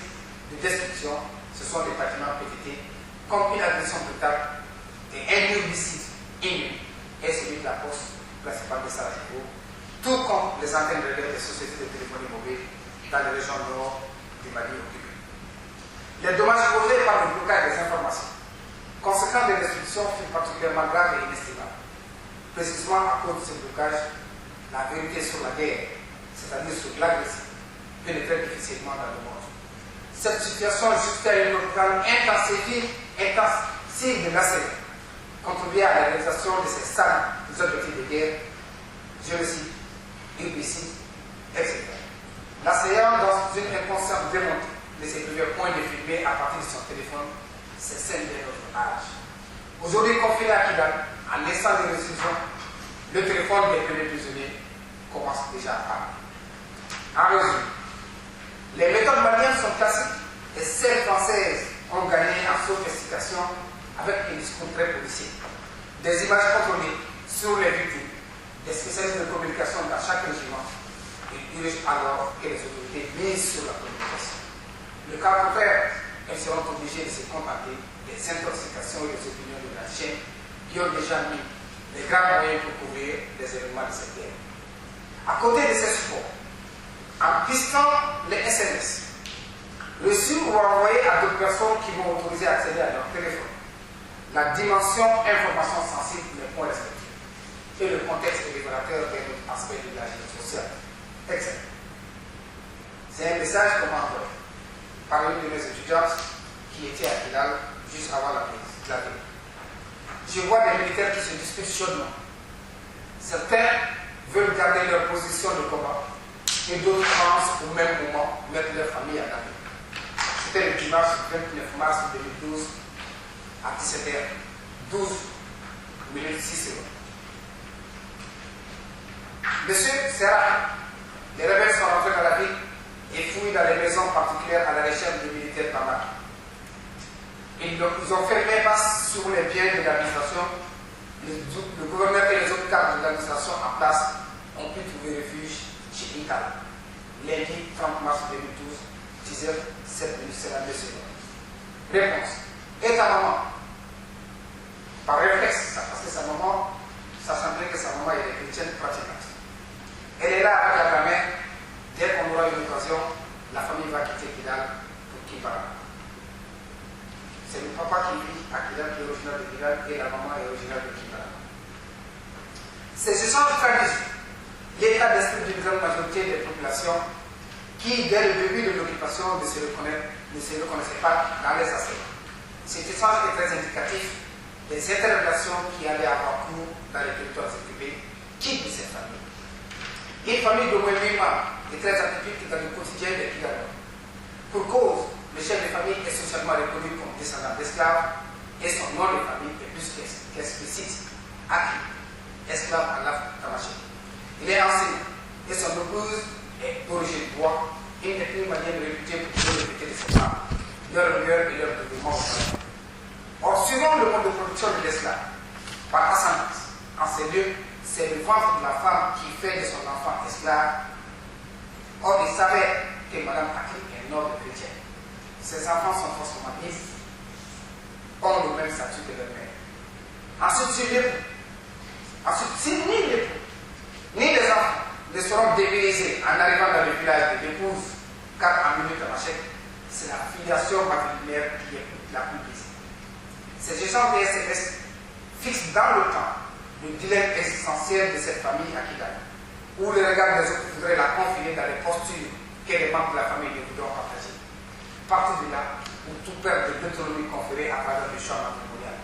de destruction, ce sont les bâtiments PTT, comme une agression brutale et un homicide inhumain est celui de la poste principale de Sarajevo, tout comme les antennes relais des sociétés de téléphonie mobile dans les régions nord du Mali occupé. Les dommages causés par le blocage des informations, conséquents des destructions, furent particulièrement graves et inestimables. Précisément à cause de ce blocage, la vérité sur la guerre, c'est-à-dire sur l'agression, pénétrait difficilement dans le monde. Cette situation jusqu'à une locale intensive de l'ACE contribuait à la réalisation de ces salles des objectifs de guerre, génocide, herbicide, etc. L'ASEAN, dans une inconsciente démontée de ses premiers points de filmer à partir de son téléphone, ces scènes de notre âge. Aujourd'hui, confiné à Kidal, en laissant des récessions, le téléphone des premiers prisonniers commence déjà à parler. En résumé, les méthodes maliennes sont classiques et celles françaises ont gagné en sophistication avec un discours très policier. Des images contrôlées sur les victimes, des spécialistes de communication dans chaque régiment, ils dirigent alors que les autorités misent sur la communication. Le cas contraire, elles seront obligées de se contenter des intoxications et des opinions de la chaîne qui ont déjà mis les grands moyens pour couvrir les événements de cette guerre. À côté de ces supports, en pistant les SMS, reçus ou envoyés à d'autres personnes qui vont autoriser à accéder à leur téléphone, la dimension information sensible n'est point respectée et le contexte est révélateur d'un autre aspect de la vie sociale. Exemple. C'est un message qu'on m'a envoyé par une de mes étudiantes qui était à Kidal juste avant la guerre. Je vois des militaires qui se disputent chaudement. Certains veulent garder leur position de combat et d'autres pensent au même moment mettre leur famille à l'abri. C'était le dimanche 29 mars 2012 à 17h12 minutes 6 secondes. Monsieur Serra, les rebelles sont rentrés dans la ville et fouillent dans les maisons particulières à la recherche des militaires par Ils ont fait main basse sur les biens de l'administration. Le gouverneur et les autres cadres de l'administration en place ont pu trouver refuge chez Ital. Lundi 30 mars 2012, 10h07 minutes 52 secondes. Réponse. Et ta maman? Par réflexe, parce que sa maman, ça semblait que sa maman est chrétienne pratiquante. Elle est là avec la grand-mère. Dès qu'on aura une occasion, la famille va quitter Kidal pour Kimbara. C'est le papa qui vit à Kidal qui est originaire de Kidal et la maman est originaire de Kimbara. Ces échanges traduisent l'état d'esprit d'une grande majorité des populations qui, dès le début de l'occupation, ne se reconnaissaient pas dans les assaillants. Cet échange est très indicatif des interrelations qui allaient avoir cours dans les territoires occupés. Qui de cette famille? Une famille d'au moins 8 membres est très atypique dans le quotidien des Kidalois. Pour cause, le chef de famille est socialement reconnu comme descendant d'esclaves et son nom de famille est plus qu'explicite. Aki, esclave en Tamaché. Il est enseignant et son épouse est d'origine bois, une ethnie malienne réputée pour toujours répéter de ses femmes, leur rigueur et leur dévouement au travail. Or, suivant le mode de production de l'esclave, par ascendance, en ces lieux, c'est le ventre de la femme qui fait de son enfant esclave. Or, il savait que Mme Aki est noble chrétienne. Ses enfants sont forcément libres, ont le même statut que leur mère. Ensuite, sur l'époux. Ensuite, si ni l'époux, ni les enfants ne seront dévilisés en arrivant dans le village de l'épouse, car en minute à Machek, c'est la filiation matrilinéaire qui est la plus visible. Ces échanges de SMS fixent dans le temps le dilemme existentiel de cette famille à Kidal, où le regard des autres voudrait la confiner dans les postures que les membres de la famille ne voudront partager. Partir de là où tout perd de l'autonomie conférée à travers le champ matrimonial.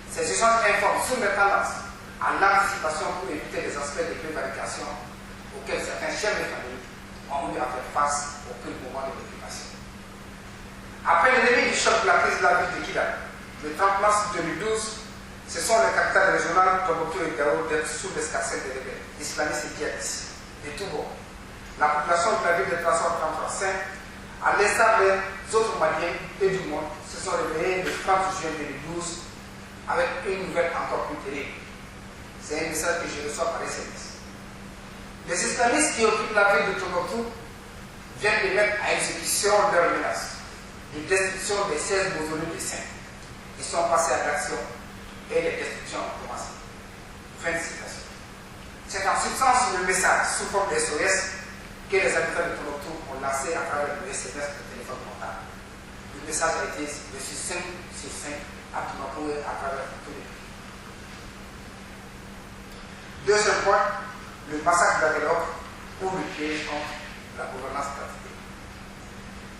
Ces échanges informent sur les tendances à l'anticipation pour éviter les aspects de prévarication auxquels certains chefs de famille ont eu à faire face au pire moment de l'occupation. Après le début du choc de la crise de la ville de Kidal, le 30 mars 2012, ce sont les capitales régionales Tombouctou et Gao d'être sous l'escarcelle des rebelles, islamistes et djihadistes, de tout bord. La population de la ville de Transport 33 à l'instar des autres Maliens et du monde, se sont réveillés le 30 juin 2012 avec une nouvelle encore plus terrible. C'est un message que je reçois par SMS. Les islamistes qui occupent la ville de Tombouctou viennent de mettre à exécution leurs menaces de destruction des 16 mausolées de saints. Ils sont passés à l'action et les destructions ont commencé. Fin de citation. C'est en substance le message sous forme de SOS que les habitants de Tombouctou ont lancé à travers le SMS de téléphone portable. Le message a été reçu 5 sur 5 à Tombouctou et à travers tous les pays. Deuxième point, le massacre d'Aguelok ou le piège contre la gouvernance pratique.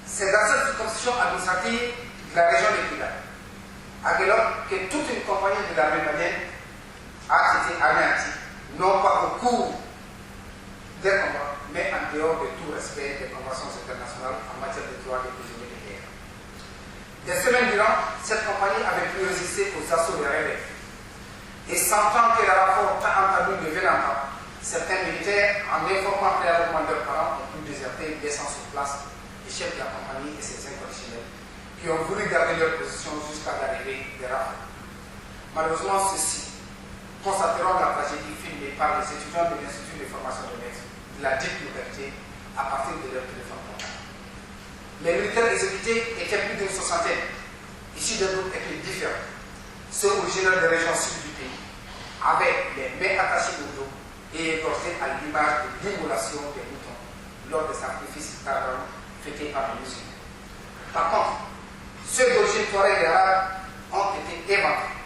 C'est dans cette circonscription administrative de la région de Kidal, Aguelok, que toute une compagnie de l'armée malienne a été anéantie, non pas au cours des combats, mais en dehors de tout respect des conventions internationales en matière de droits des prisonniers de guerre. Des semaines durant, cette compagnie avait pu résister aux assauts des rebelles. Et sentant que le rapport tant entendu de Vélantan, certains militaires, en informant préalablement leurs parents, ont pu déserter, laissant sur place les chefs de la compagnie et ses inconditionnels, qui ont voulu garder leur position jusqu'à l'arrivée des rapports. Malheureusement, ceux-ci constateront la tragédie filmée par les étudiants de l'Institut de formation de maître de la dite localité à partir de leur téléphone portable. Les militaires exécutés étaient plus d'une soixantaine, issus de groupes ethniques différents. Ceux originaires des régions sud du pays avaient les mains attachées au dos et égorgés à l'image de l'immolation des moutons lors des sacrifices tardants fêtés par les musulmans. Par contre, ceux d'origine touareg et arabe ont été éventrés,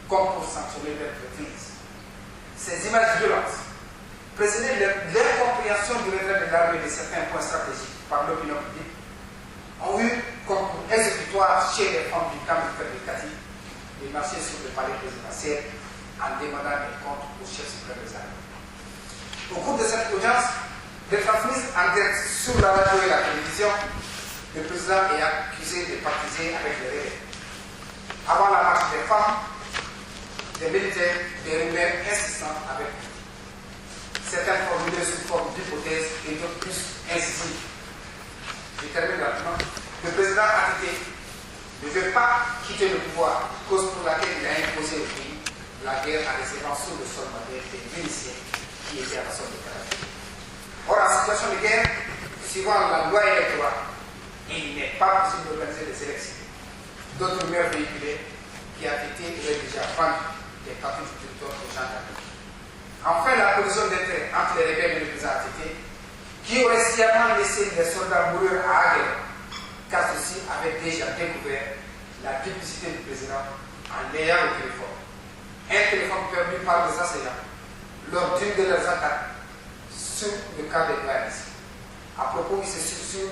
comme pour sanctionner leur traîtrise. Ces images violentes précédaient l'incompréhension du retrait de l'armée de certains points stratégiques par l'opinion publique, ont eu comme pour exécutoire chez les femmes du camp militaire de Kati de marcher sur le palais présidentiel en demandant des comptes au chef suprême des armées. Au cours de cette audience, retransmise en direct sur la radio et la télévision, le président est accusé de partiser avec les rebelles. Avant la marche des femmes, des militaires, des rumeurs insistantes avec lui. Certaines formulées sous forme d'hypothèses et d'autres plus incisives. Je termine rapidement. Le président ATT ne veut pas quitter le pouvoir, cause pour laquelle il a imposé au pays la guerre en recevant sur le sol malien des miliciens qui étaient à la sorte de Kadhafi. Or, en situation de guerre, suivant la loi électorale, il n'est pas possible d'organiser des élections. D'autres rumeurs véhiculées qui a été déjà vendues des partis du territoire aux gens d'Afrique. Enfin, la collision d'intérêts entre les rebelles et le président ATT, qui aurait sciemment laissé les soldats mourir à Aguelok, car ceux-ci avaient déjà découvert la duplicité du président en l'ayant au téléphone. Un téléphone perdu par les enseignants lors d'une de leurs attaques sur le camp des Glaïs. À propos, il se sursure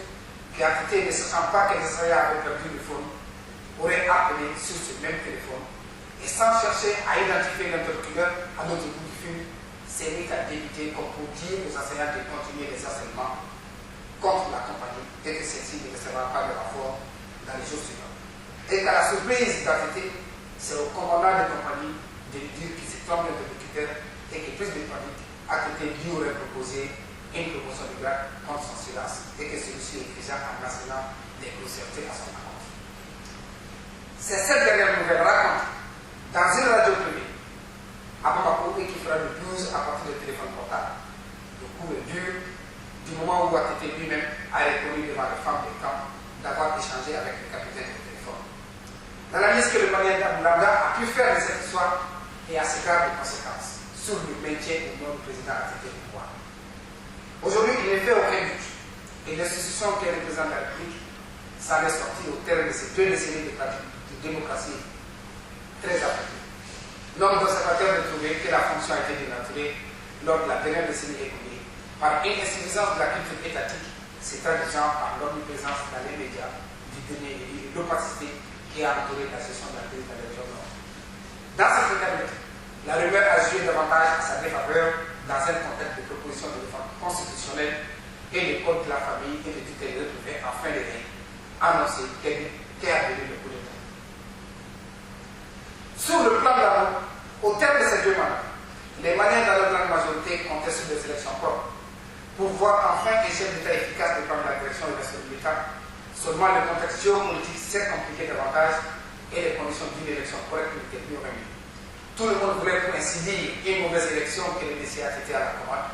qu'ATT, ne sachant pas que les enseignants avaient perdu le phone, aurait appelé sur ce même téléphone et sans chercher à identifier l'interlocuteur à notre bout du fil, s'est mis à débiter comme pour dire aux enseignants de continuer les enseignements contre la compagnie et que celle-ci ne recevra pas de rapport dans les jours suivants. Et qu'à la surprise d'ATT, c'est au commandant de compagnie de lui dire qu'il se trompe d'interlocuteur et que plus de panique, ATT lui aurait proposé une promotion de grade contre son silence et que celui-ci refusa en enseignant des grossièretés à son encontre. C'est cette dernière nouvelle raconte dans une radio privée à Bamako et qui fera le 12 à partir de téléphone portable. Le coup est dur du moment où ATT lui-même a reconnu devant les femmes des camps d'avoir échangé avec le capitaine du téléphone. L'analyse que le Malien Lambda a pu faire de cette histoire et à ses graves conséquences sur le maintien au nom du président ATT au pouvoir. Aujourd'hui, il n'est fait aucun doute et l'institution qui est le président de la République s'en est sortie au terme de ces 2 décennies de démocratie très affectée. Nombre d'observateurs ont trouvé que la fonction a été dénaturée lors de la dernière décennie écoulée par une insuffisance de la culture étatique, se traduisant par l'omniprésence dans les médias du dernier et l'opacité qui a entouré la gestion de la crise dans les régions nord. Dans cette localité, la rumeur a joué davantage à sa défaveur dans un contexte de proposition de réforme constitutionnelle et le code de la famille et de tutelle retrouvé en fin de règne, annoncé qui a donné le coup d'État. Sur le plan de la au terme de ces 2 mandats, les Maliens dans leur grande majorité comptaient sur des élections propres pour voir enfin un chef d'État efficace dépendre de la direction du reste de l'État. Seulement le contexte géopolitique s'est compliqué davantage et les conditions d'une élection correcte n'étaient plus réunies. Tout le monde voulait pour ainsi dire une mauvaise élection que les DCA étaient à la commande,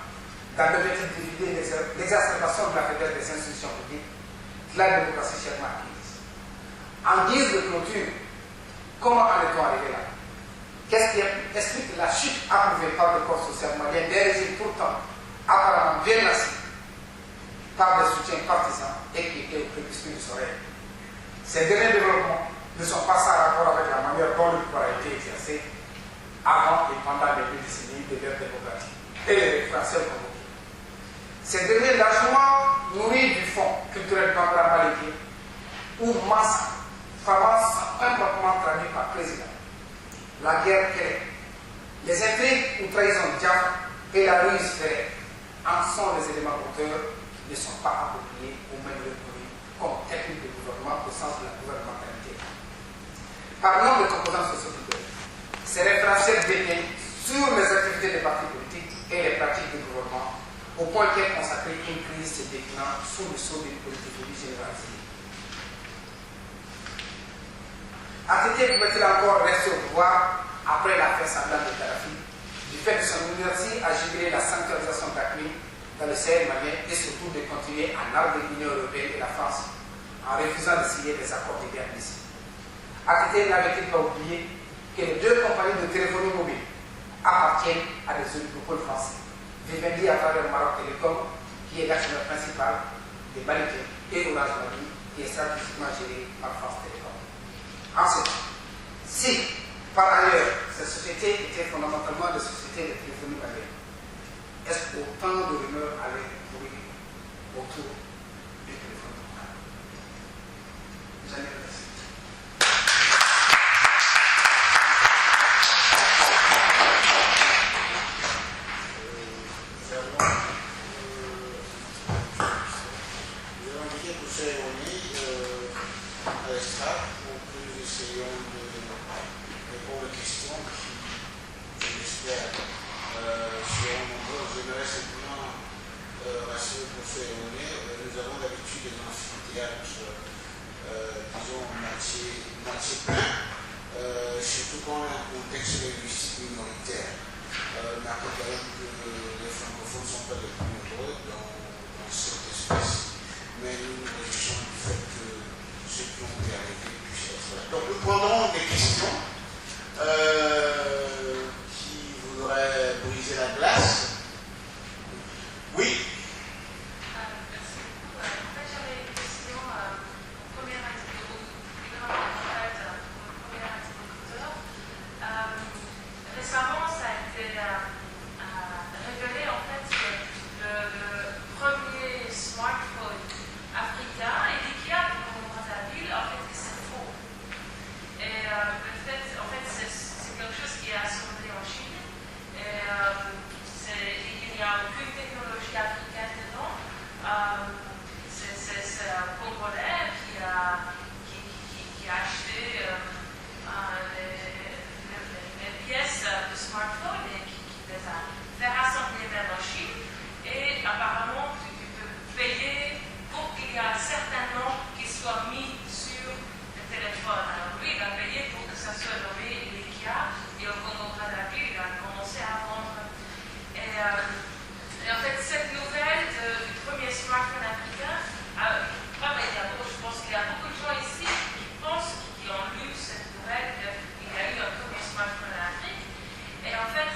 dans l'objectif d'éviter l'exacerbation de la faiblesse des institutions publiques, de la démocratie chèrement acquise. En guise de clôture, comment en est-on arrivé là? Qu'est-ce qui explique la chute approuvée par le corps social malien des régimes pourtant apparemment bien assis par des soutiens partisans et qui étaient au crépuscule du soleil? Ces derniers développements ne sont pas sans rapport avec la manière dont le pouvoir a été exercé avant et pendant les 2 décennies de l'ère démocratique et les référentiels convoqués. Ces derniers largement nourris du fond culturel bambara malédié ou masse, famence improprement traduit par président. La guerre créée, les intrigues ou trahisons diable et la ruse ferrée en sont les éléments moteurs qui ne sont pas appropriés ou même reconnus comme technique de gouvernement au sens de la gouvernementalité. Parlons des composants socioculturels. Ces référentiels déteignent sur les activités des partis politiques et les pratiques du gouvernement, au point qu'est consacrée une crise se déclinant sous le sceau d'une politique généralisée. ATT pouvait-il encore rester au pouvoir après l'affaire semblable de Kadhafi, du fait de son inertie à juguler la sanctuarisation d'ACMI dans le Sahel malien et surtout de continuer à narguer l'Union européenne et la France en refusant de signer des accords de guerre d'ici? ATT n'avait-il pas oublié que les 2 compagnies de téléphonie mobile appartiennent à des oligopoles français, Vivendi à travers Maroc Télécom, qui est l'actionnaire principal des Maliens, et Orange Mali, qui est stratégiquement géré par France Télécom? Ensuite, si par ailleurs ces sociétés étaient fondamentalement des sociétés de téléphonie maliennes, est-ce qu'autant de rumeurs allaient courir autour du téléphone local? J'en ai remercié. Nous allons inviter pour cérémonie à l'estrade pour que nous essayons de répondre aux questions qui, je l'espère, seront nombreuses. J'aimerais simplement rassurer pour cérémonie. Nous avons d'habitude des amphithéâtres, disons, moitié plein, surtout quand on est en contexte linguistique minoritaire. N'importe quand même que les francophones ne sont pas les plus nombreux dans cette espèce, mais nous nous réjouissons du fait que ceux qui ont été arrivés puissent être là. Donc nous prendrons des questions qui voudraient briser la glace. Oui. Merci beaucoup. En fait, j'avais une question au premier interlocuteur. Récemment, ça a été révélé en fait que le premier smartphone africain est d'IKEA pour Brazzaville, en fait, que c'est faux. Et en fait, c'est quelque chose qui est assemblé en Chine. Et il n'y a aucune technologie africaine dedans. C'est un Congolais qui a acheté les pièces de smartphone et qui les a fait rassembler même en Chine. Et apparemment, tu peux payer pour qu'il y ait un certain nom qui soit mis sur le téléphone. Alors lui, il a payé pour que ça soit nommé l'IKEA et au Congo-Brazzaville, il a commencé à vendre. Et en fait, cette nouvelle du premier smartphone africain, je pense qu'il y a beaucoup de gens ici qui pensent, qui ont lu cette nouvelle qu'il y a eu un premier smartphone en Afrique. Et en fait,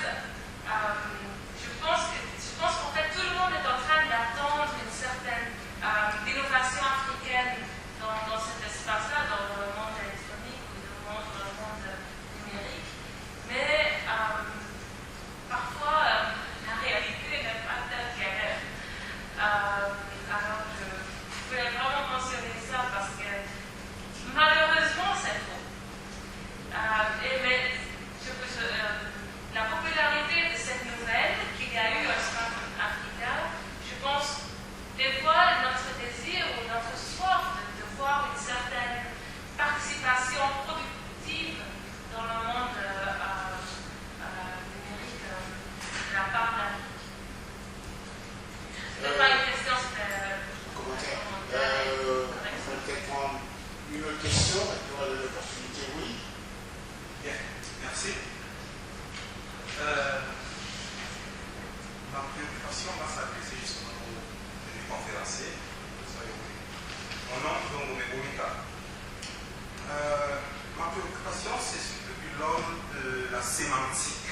sémantique,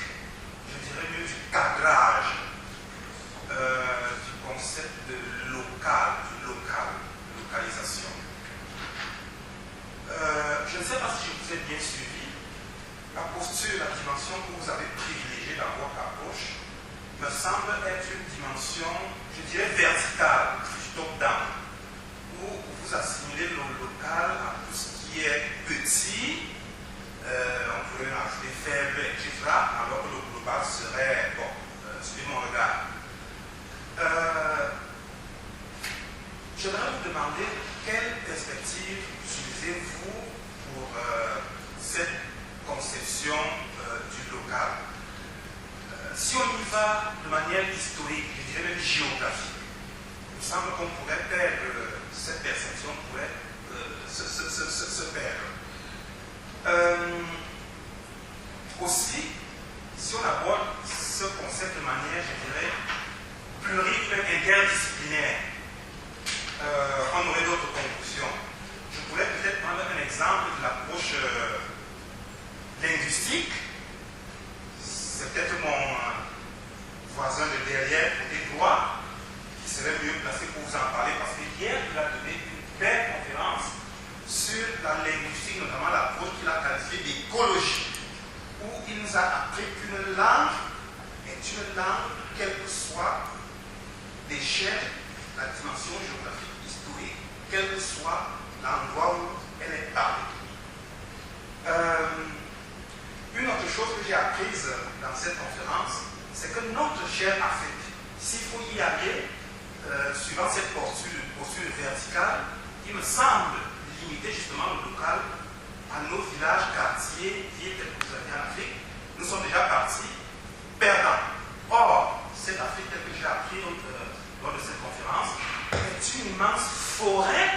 je dirais mieux du cadrage du concept de localisation. Je ne sais pas si je vous ai bien suivi. La posture, la dimension que vous avez privilégiée dans votre approche me semble être une dimension, je dirais, verticale, plus top-down, où vous assimilez le local à tout ce qui est petit, on pourrait rajouter faible, etc., alors que le global serait, bon, suivez mon regard. J'aimerais vous demander quelle perspective utilisez-vous pour cette conception du local. Si on y va de manière historique, je dirais même géographique, il me semble qu'on pourrait perdre, cette perception pourrait se perdre. Aussi, si on aborde ce concept de manière, je dirais, interdisciplinaire, on aurait d'autres conclusions. Je pourrais peut-être prendre un exemple de l'approche linguistique. C'est peut-être mon voisin de derrière, côté droit, qui serait mieux placé pour vous en parler, parce que hier, il a donné une belle conférence sur la linguistique, notamment l'approche qu'il a qualifiée d'écologie, où il nous a appris qu'une langue est une langue, quelle que soit l'échelle, la dimension géographique, historique, quel que soit l'endroit où elle est parlée. Une autre chose que j'ai apprise dans cette conférence, c'est que notre chère Afrique, s'il faut y aller, suivant cette posture verticale, il me semble limiter justement le local à nos villages, quartiers, villes tels que vous avez en Afrique. Nous sommes déjà partis perdants. Or, cette Afrique telle que j'ai appris lors de cette conférence est une immense forêt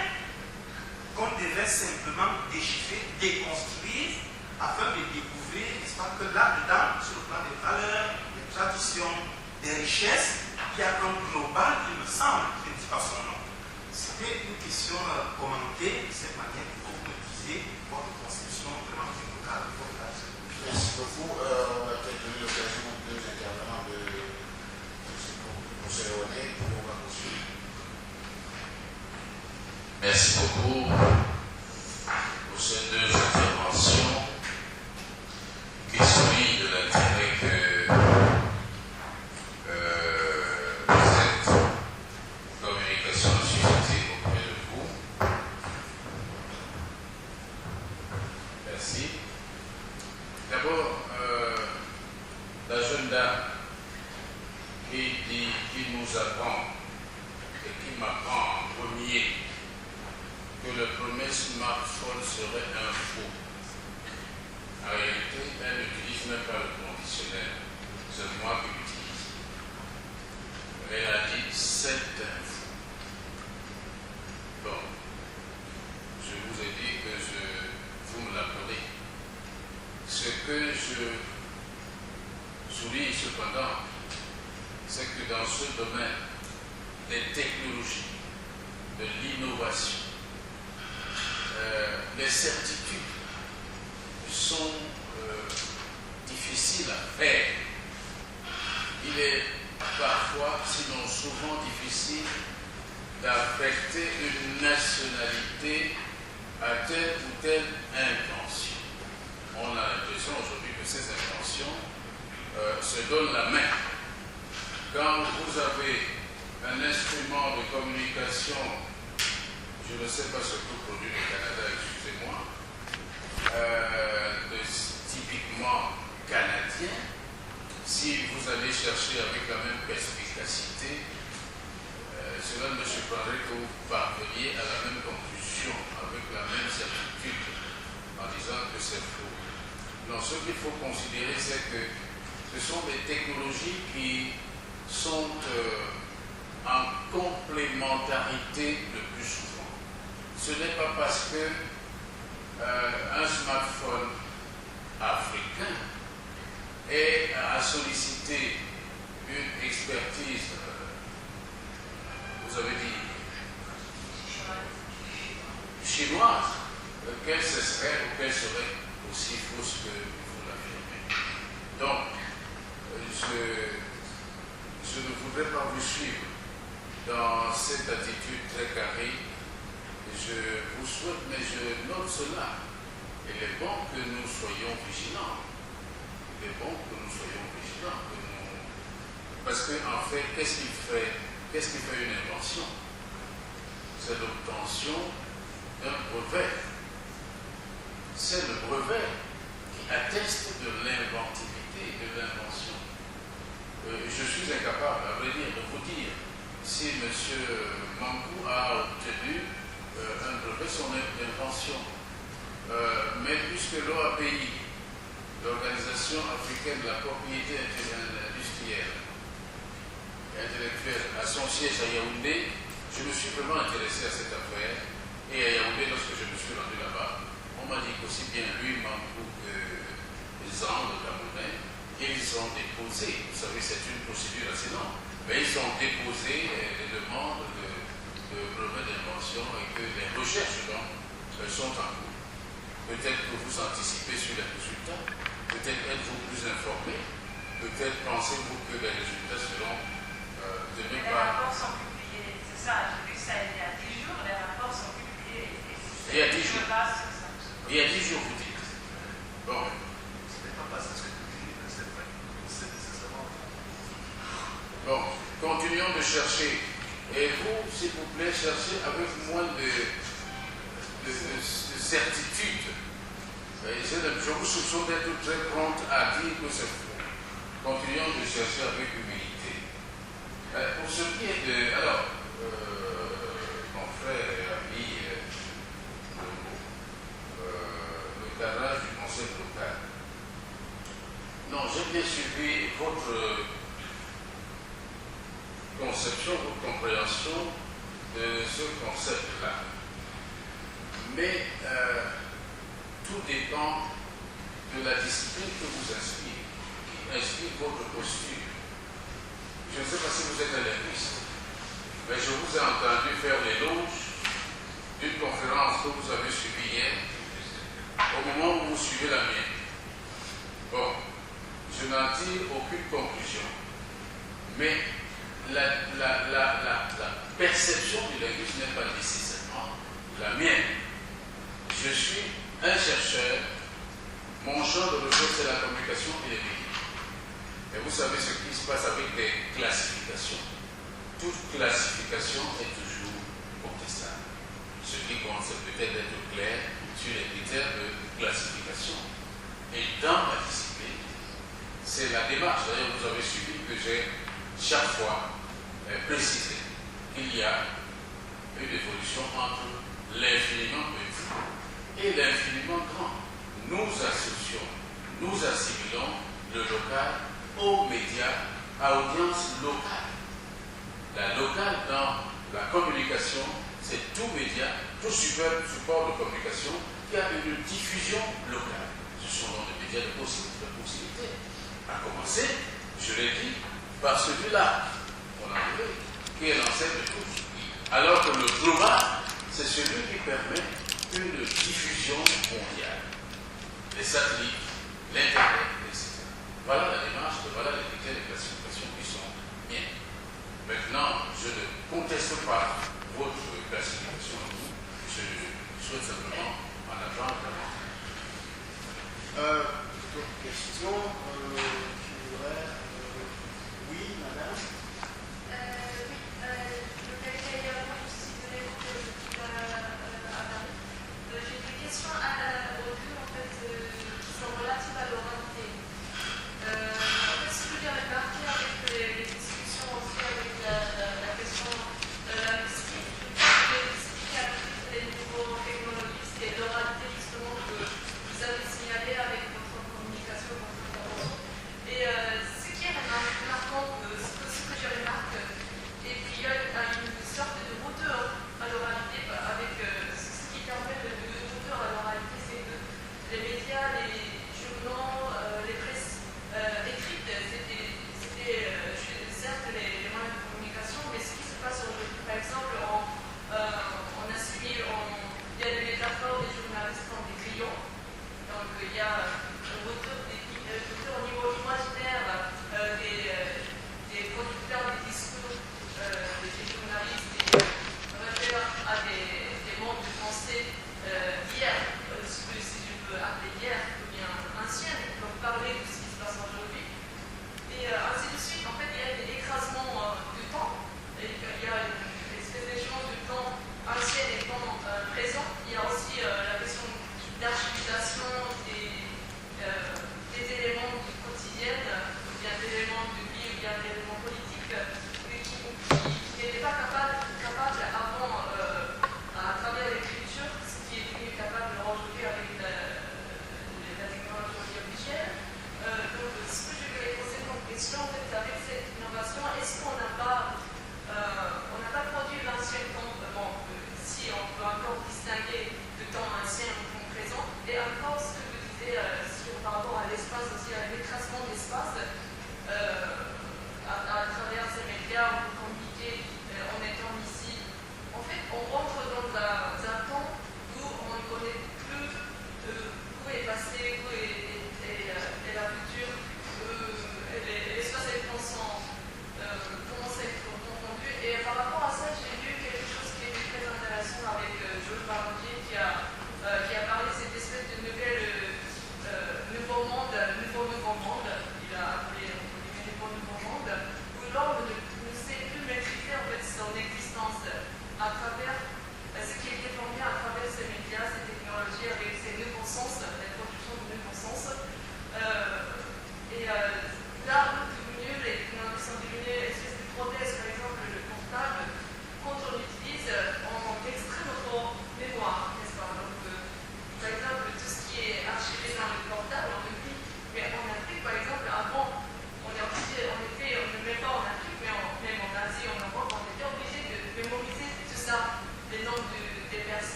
qu'on devait simplement déchiffrer, déconstruire, afin de découvrir, n'est-ce pas, que là-dedans, sur le plan des valeurs, des traditions, des richesses, il y a un global, il me semble, je ne dis pas son nom. C'était une question commentée de cette manière pour que vous me disiez votre conception vraiment du local, de votre âge. Merci beaucoup. On va peut-être donner l'occasion aux deux intervenants de se réunir et on va poursuivre. Merci beaucoup pour ces deux interventions qui soulignent de l'intérêt que cette communication a suscité auprès de vous. Merci. D'abord, la jeune dame qui nous apprend et qui m'apprend en premier que le premier smartphone serait un faux. En réalité, elle n'utilise même pas le conditionnel. C'est moi qui l'utilise. Elle a dit c'est un faux. Bon, je vous ai dit que vous me l'appelez. Ce que je souligne cependant, c'est que dans ce domaine des technologies, de l'innovation, les certitudes sont difficiles à faire. Il est parfois, sinon souvent difficile, d'affecter une nationalité à telle ou telle intention. On a l'impression aujourd'hui que ces intentions se donnent la main. Quand vous avez un instrument de communication, je ne sais pas ce que produit le Canada, excusez-moi, typiquement canadien, si vous allez chercher avec la même perspicacité, cela ne me surprendrait que vous parveniez à la même conclusion, avec la même certitude, en disant que c'est faux. Non, ce qu'il faut considérer, c'est que ce sont des technologies qui sont en complémentarité le plus souvent. Ce n'est pas parce que un smartphone africain a sollicité une expertise, vous avez dit, chinoise, qu'elle serait aussi fausse que vous l'affirmez. voudrais pas vous suivre dans cette attitude très carrée. Je vous souhaite, mais je note cela. Il est bon que nous soyons vigilants. Il est bon que nous soyons vigilants. Parce qu'en fait, qu'est-ce qui fait une invention? C'est l'obtention d'un brevet. C'est le brevet qui atteste de l'inventivité, de l'invention. Je suis incapable, à vrai dire, de vous dire si M. Mangou a obtenu un brevet, son invention. Mais puisque l'OAPI, l'Organisation africaine de la propriété industrielle et intellectuelle, a son siège à Yaoundé, je me suis vraiment intéressé à cette affaire. Et à Yaoundé, lorsque je me suis rendu là-bas, on m'a dit qu'aussi bien lui, Mangou, que Zan, le Camerounais, ils ont déposé, vous savez, c'est une procédure assez longue, mais ils ont déposé les demandes de brevet d'invention et que les recherches donc sont en cours. Peut-être que vous anticipez sur les résultats, peut-être êtes-vous plus informé, peut-être pensez-vous que les résultats seront donnés par... Les rapports sont publiés, c'est ça, j'ai vu ça il y a 10 jours, les rapports sont publiés. Il y a 10 jours. Il y a 10 jours, vous dites. Bon. Bon, continuons de chercher. Et vous, s'il vous plaît, cherchez avec moins de certitude. Je vous soupçonne d'être très prompte à dire que c'est faux. Continuons de chercher avec humilité. Pour ce qui est de... Alors, mon frère a mis le cadrage du conseil local. Non, j'ai bien suivi votre conception, votre compréhension de ce concept-là. Mais tout dépend de la discipline que vous inspire, qui inspire votre posture. Je ne sais pas si vous êtes un linguiste, mais je vous ai entendu faire l'éloge d'une conférence que vous avez suivie hier, au moment où vous suivez la mienne. Bon, je n'en tire aucune conclusion, mais la perception du linguiste n'est pas nécessairement la mienne. Je suis un chercheur, mon champ de recherche c'est la communication et les médias. Et vous savez ce qui se passe avec des classifications. Toute classification est toujours contestable. Ce qui compte, c'est peut-être d'être clair sur les critères de classification. Et dans ma discipline, c'est la démarche. D'ailleurs, vous avez suivi que j'ai chaque fois précisé qu'il y a une évolution entre l'infiniment petit et l'infiniment grand. Nous associons, nous assimilons le local aux médias à audience locale. La locale dans la communication, c'est tout média, tout support de communication qui a une diffusion locale. Ce sont donc des médias de proximité. À commencer, je l'ai dit, par celui-là, on a vu, qui est l'ancêtre de tous. Alors que le global, c'est celui qui permet une diffusion mondiale. Les satellites, l'Internet, etc. Voilà la démarche, voilà les critères de classification qui sont bien. Maintenant, je ne conteste pas votre classification. Je souhaite simplement en apprendre davantage. D'autres questions qui voudraient... Oui, madame. J'ai des questions au début en fait, qui sont relatives à l'oralité. Ce que j'ai remarqué avec les discussions aussi avec la question de la linguistique, qui a pris les nouveaux technologistes et l'oralité justement que vous avez signalé avec votre communication, votre intervention.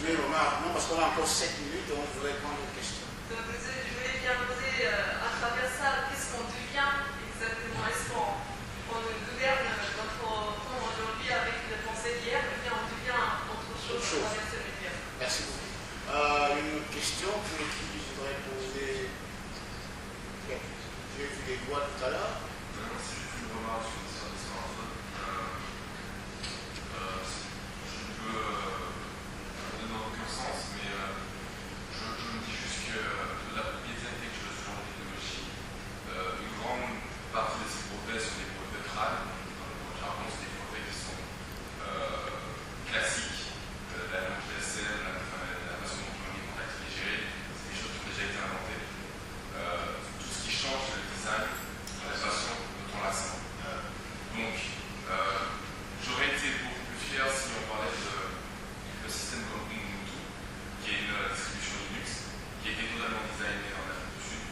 continuer vraiment rapidement parce qu'on a encore 7 minutes et on voudrait prendre une question. Donc, je voulais bien poser à travers ça, qu'est-ce qu'on devient exactement? Est-ce qu'on gouverne notre temps aujourd'hui avec les pensées d'hier, ou bien on devient autre chose à travers ce média? Merci beaucoup. Une autre question pour qui je voudrais poser. J'ai vu les doigts tout à l'heure. C'est juste une remarque sur l'histoire des smartphones. Je ne peux aller dans aucun sens, mais je me dis juste que la propriété intellectuelle sur la technologie, une grande partie de ces brevets sont des brevets crânes. Dans le jargon, c'est des brevets qui sont classiques. La langue GSM, la façon dont on est contacté et géré, c'est des choses qui ont déjà été inventées. Tout ce qui change, c'est le design, la façon dont on la sent. Donc, j'aurais été beaucoup plus fier si on parlait de système comme Ubuntu, qui est une distribution Linux, qui a été totalement designée en Afrique du Sud,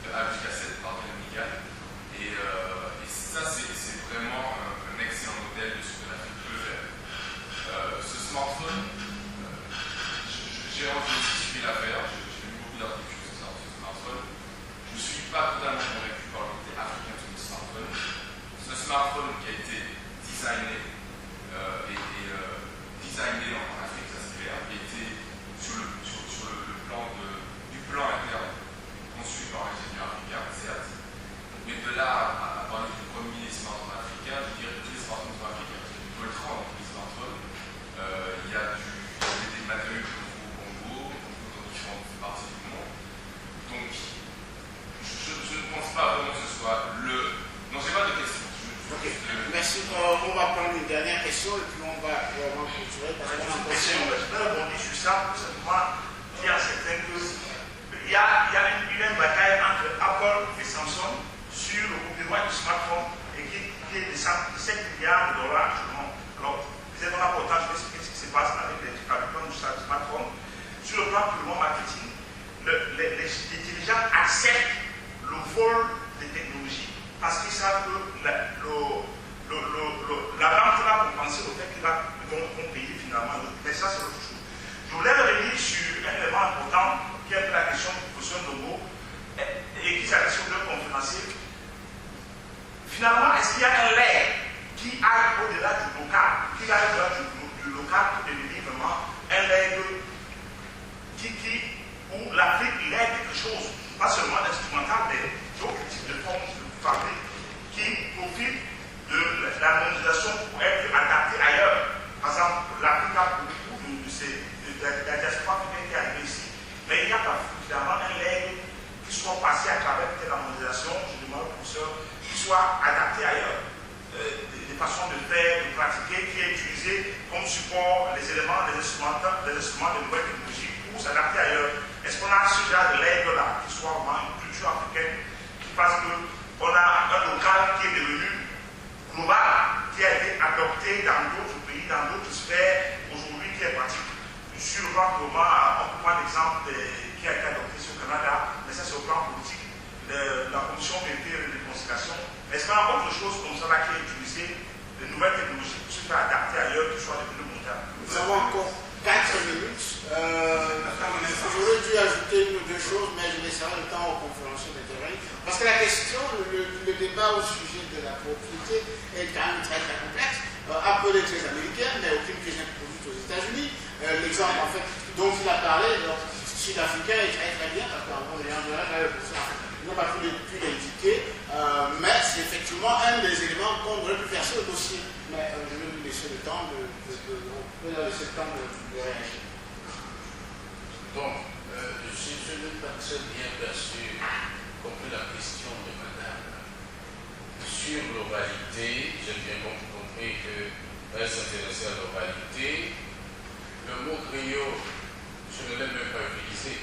de A jusqu'à Z par Amiga. Et ça, c'est vraiment un excellent modèle de ce que l'Afrique peut faire. Ce smartphone, j'ai suivi l'affaire, j'ai lu beaucoup d'articles sur ce smartphone. Je ne suis pas totalement convaincu par le côté africain de ce smartphone. Ce smartphone qui a été designé designé en Afrique, ça c'est clair, qui a été sur le plan du plan interne conçu par un ingénieur africain, certes. Mais de là à parler du premier smartphone africain, je dirais que tous les smartphones sont africains. Parce qu'il y a du Voltran dans tous les smartphones. Il y a des matériaux qui sont au Congo, dans différentes parties du monde. Donc, je ne pense pas vraiment que ce soit le. Non, j'ai pas de question. Ok, merci. On va prendre une dernière question et puis on va vraiment clôturer parce qu'on a encore question. Je vais rebondir sur ça pour simplement dire à certains qu'il y a une bataille entre Apple et Samsung sur le copyright du smartphone et qui est de 7 milliards de dollars justement. Alors, vous êtes en rapportage, je vais expliquer ce qui se passe avec les fabricants du smartphone. Sur le plan purement marketing, les dirigeants acceptent le vol des technologies parce qu'ils savent que la banque va compenser le fait qu'ils vont payer finalement. Mais ça, c'est autre chose. Je voulais revenir sur un élément important qui est la question du professeur Nogo et qui s'adresse aux deux conférenciers. Finalement, est-ce qu'il y a un legs qui aille au-delà du local, qui aille au-delà du local pour devenir vraiment un legs où l'Afrique lègue quelque chose, pas seulement l'instrumental, mais d'autres types de formes de fabrique qui profitent de la mondialisation pour être adaptée ailleurs. Par exemple, l'Afrique a beaucoup de la diaspora africaine qui est arrivée ici, mais il n'y a pas finalement un legs qui soit passé à travers la mondialisation, je demande au professeur, qui soit adapté ailleurs. Des façons de faire, de pratiquer, qui est utilisé comme support les éléments, les instruments de nouvelles technologies pour s'adapter ailleurs. Est-ce qu'on a ce genre de legs-là, qui soit vraiment une culture africaine, qui fasse qu'on a un local qui est devenu global, qui a été adopté dans d'autres pays, dans d'autres sphères, aujourd'hui qui est pratique. Sur le plan global, on peut prendre l'exemple qui a été adopté sur le Canada, mais ça c'est au plan politique, la commission vérité et de réconciliation. Est-ce qu'on a autre chose comme ça là qui est utilisé, de nouvelles technologies pour se faire adapter ailleurs, qui soit devenu mondial? Nous avons encore 4 minutes. J'aurais dû ajouter une ou deux choses, mais je laisserai le temps aux conférenciers d'intervenir. Parce que la question, le débat au sujet de la propriété est quand même très très complexe. Apple est très américaine, mais aucune qui est produite aux États-Unis. L'exemple en fait dont il a parlé, sud-africain est très très bien, parce qu'en général, il n'a pas pu l'indiquer, mais c'est effectivement un des éléments qu'on aurait pu faire sur le dossier. Mais je vais lui laisser le temps de réagir. Donc, je n'ai pas très bien perçu, compris la question de madame. Sur l'oralité, j'ai bien compris qu'elle s'intéressait à l'oralité. Le mot griot, je ne l'ai même pas utilisé.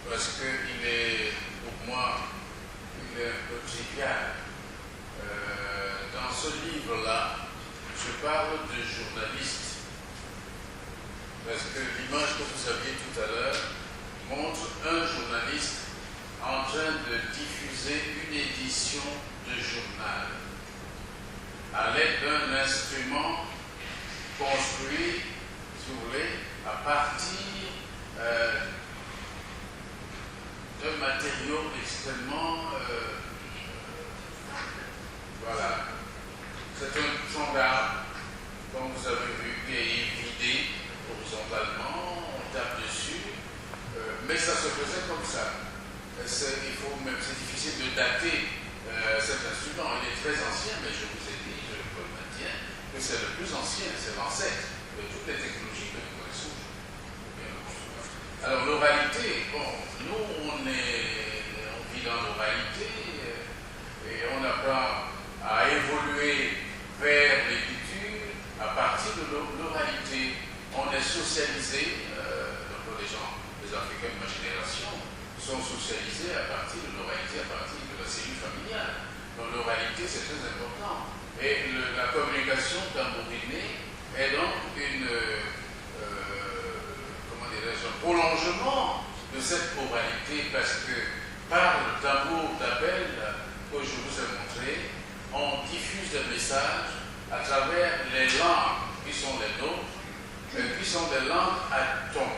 Parce qu'il est, pour moi, il est un peu trivial. Dans ce livre-là, je parle de journalistes. Parce que l'image que vous aviez tout à l'heure montre un journaliste en train de diffuser une édition de journal à l'aide d'un instrument construit, si vous voulez, partir d'un matériau extrêmement... voilà. C'est un tronc d'arbre, comme vous avez vu, qui est vidé horizontalement, on tape dessus, mais ça se faisait comme ça. C'est difficile de dater cet instrument. Il est très ancien, mais je vous ai dit, je le maintiens, que c'est le plus ancien, c'est l'ancêtre de toutes les technologies que nous connaissons. Alors l'oralité, bon, nous on vit dans l'oralité et on apprend à évoluer vers l'écriture à partir de l'oralité. On est socialisé, donc les gens, les Africains de ma génération, sont socialisés à partir de l'oralité, à partir de la cellule familiale. Donc l'oralité, c'est très important. Et la communication tambourinée est donc un prolongement de cette oralité, parce que par le tambour d'appel que je vous ai montré, on diffuse des messages à travers les langues qui sont les nôtres, qui sont des langues à ton.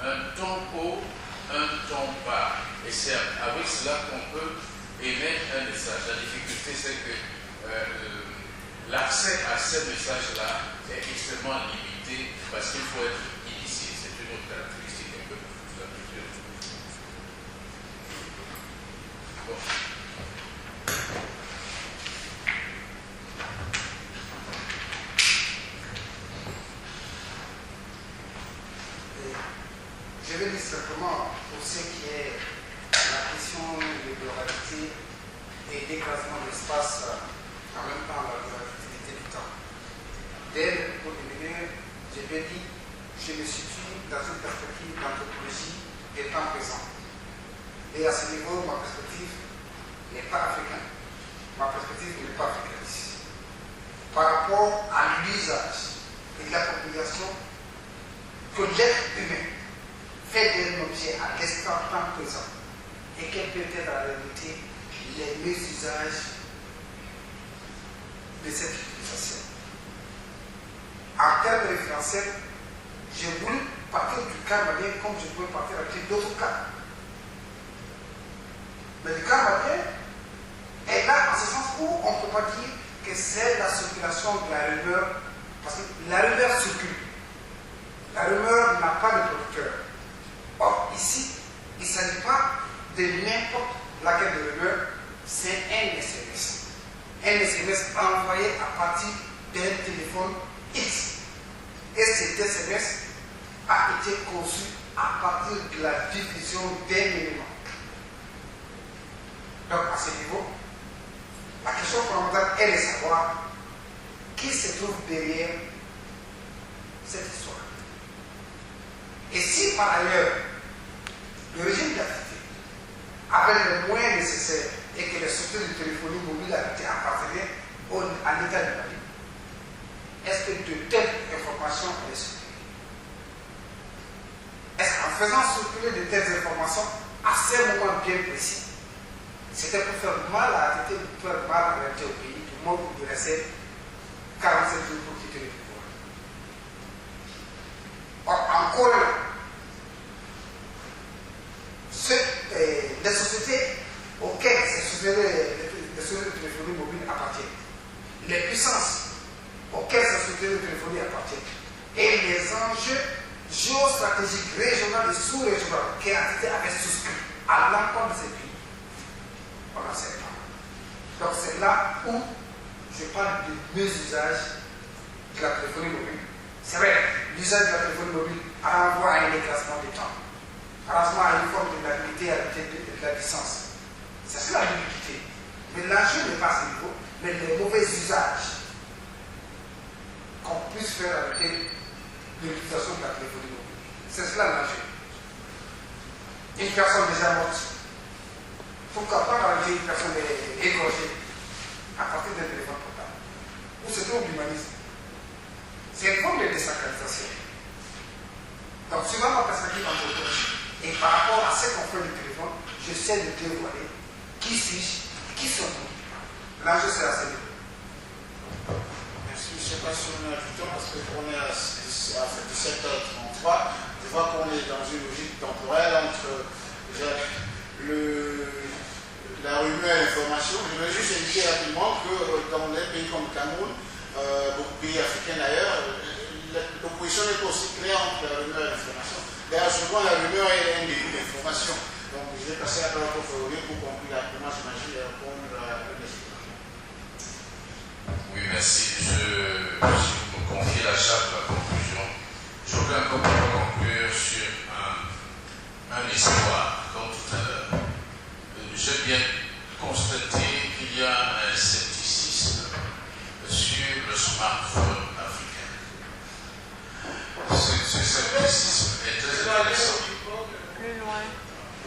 Un ton haut, un ton bas. Et c'est avec cela qu'on peut émettre un message. La difficulté, c'est que l'accès à ces messages-là est extrêmement limité parce qu'il faut être initié. C'est une autre caractéristique un peu de la culture. Bon. Je vais dire simplement pour ce qui est la question de l'oralité et d'écrasement de l'espace, en même temps la relativité du temps. Dès le cours de milieu, je vais dire, je me situe dans une perspective d'anthropologie et temps présent. Et à ce niveau, ma perspective n'est pas africaine. Ma perspective n'est pas africaniste. Par rapport à l'usage et l'appropriation que l'être humain fait d'un objet à l'instant présent et quel peut être en réalité les meilleurs usages de cette utilisation. En termes référentiels, j'ai voulu partir du cas malien comme je pouvais partir avec d'autres cas. Mais le cas malien est là en ce sens où on ne peut pas dire que c'est la circulation de la rumeur, parce que la rumeur circule. La rumeur n'a pas de producteur. Or, ici, il ne s'agit pas de n'importe laquelle de rumeur, c'est un SMS. Un SMS envoyé à partir d'un téléphone X. Et cet SMS a été conçu à partir de la diffusion d'un élément. Donc, à ce niveau, la question fondamentale est de savoir qui se trouve derrière cette histoire. Et si par ailleurs, le régime d'activité avait les moyens nécessaires et que les sociétés de téléphonie mobile appartenaient à l'État du Mali, est-ce que de telles informations allaient circuler? Est-ce qu'en faisant circuler de telles informations à ces moments bien précis, c'était pour faire mal à la tête, pour faire mal à la tête au pays, pour moi pour rester 47 jours pour quitter le pouvoir? Or, encore là, les sociétés auxquelles les sociétés de téléphonie mobile appartiennent, les puissances auxquelles ces sociétés de téléphonie appartiennent, et les enjeux géostratégiques régionaux et sous-régionaux qui avaient souscrit à l'encontre de ces pays, on n'en sait pas. Donc c'est là où je parle de mes usages de la téléphonie mobile. C'est vrai, l'usage de la téléphonie mobile renvoie à un écrasement du temps, renvoie à une forme de l'habilité à la distance. C'est cela l'ubiquité. Mais l'enjeu n'est pas à ce niveau, mais les mauvais usages qu'on puisse faire avec l'utilisation de la téléphonie mobile. C'est cela l'enjeu. Une personne déjà morte, pourquoi pas arrêter une personne égorgée à partir d'un téléphone portable? Où se trouve l'humanisme? C'est une forme de désacralisation. Donc, suivant ma perspective anthropologique, et par rapport à ce qu'on fait du téléphone, j'essaie de dévoiler qui suis-je, qui sommes-nous. L'enjeu, c'est à ce niveau. Merci, sais pas si on a du temps parce qu'on est à 17h33. Je vois qu'on est dans une logique temporelle entre la rumeur et l'information. Je veux juste indiquer rapidement que dans des pays comme le Cameroun, beaucoup de pays africains d'ailleurs, l'opposition n'est pas aussi claire entre la rumeur et l'information. D'ailleurs, souvent la rumeur est un début d'information. Donc je vais passer à la parole pour conclure rapidement, j'imagine, et répondre à une question. Oui, merci. Si vous me confiez la charte de la conclusion, je voudrais encore conclure sur un espoir, comme tout à l'heure. J'ai bien constaté qu'il y a un scepticisme sur le smartphone africain. Ce scepticisme est très intéressant. Plus loin.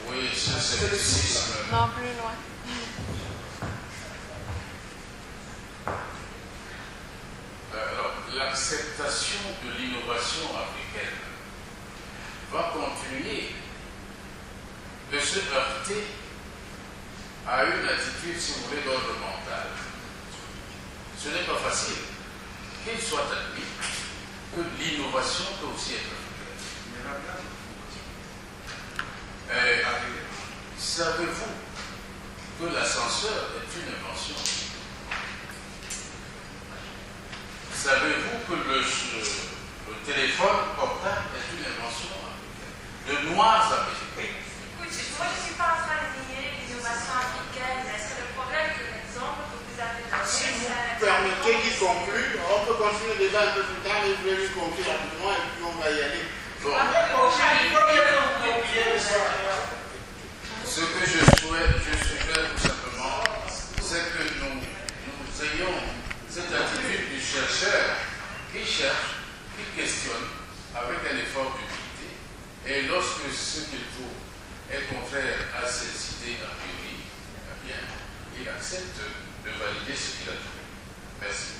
Oui, ce scepticisme. Non, plus loin. Alors, l'acceptation de l'innovation africaine va continuer de se heurter à une attitude, si vous voulez, d'ordre mental. Ce n'est pas facile qu'il soit admis que l'innovation peut aussi être africaine. Savez-vous que l'ascenseur est une invention? Savez-vous que le téléphone portable est une invention africaine? De noirs américains. Écoute, moi je ne suis pas en train de nier l'innovation africaine, mais c'est le problème que l'exemple que vous avez donné. Si vous permettez qu'il conclue, on peut continuer le débat un peu plus tard, mais je voulais lui conclure rapidement et puis on va y aller. Bon. Ce que je suggère tout simplement, c'est que nous ayons cette attitude du chercheur qui cherche, qui questionne avec un effort d'humilité, et lorsque ce qu'il trouve est contraire à ses idées a priori, eh bien, il accepte de valider ce qu'il a trouvé. Merci.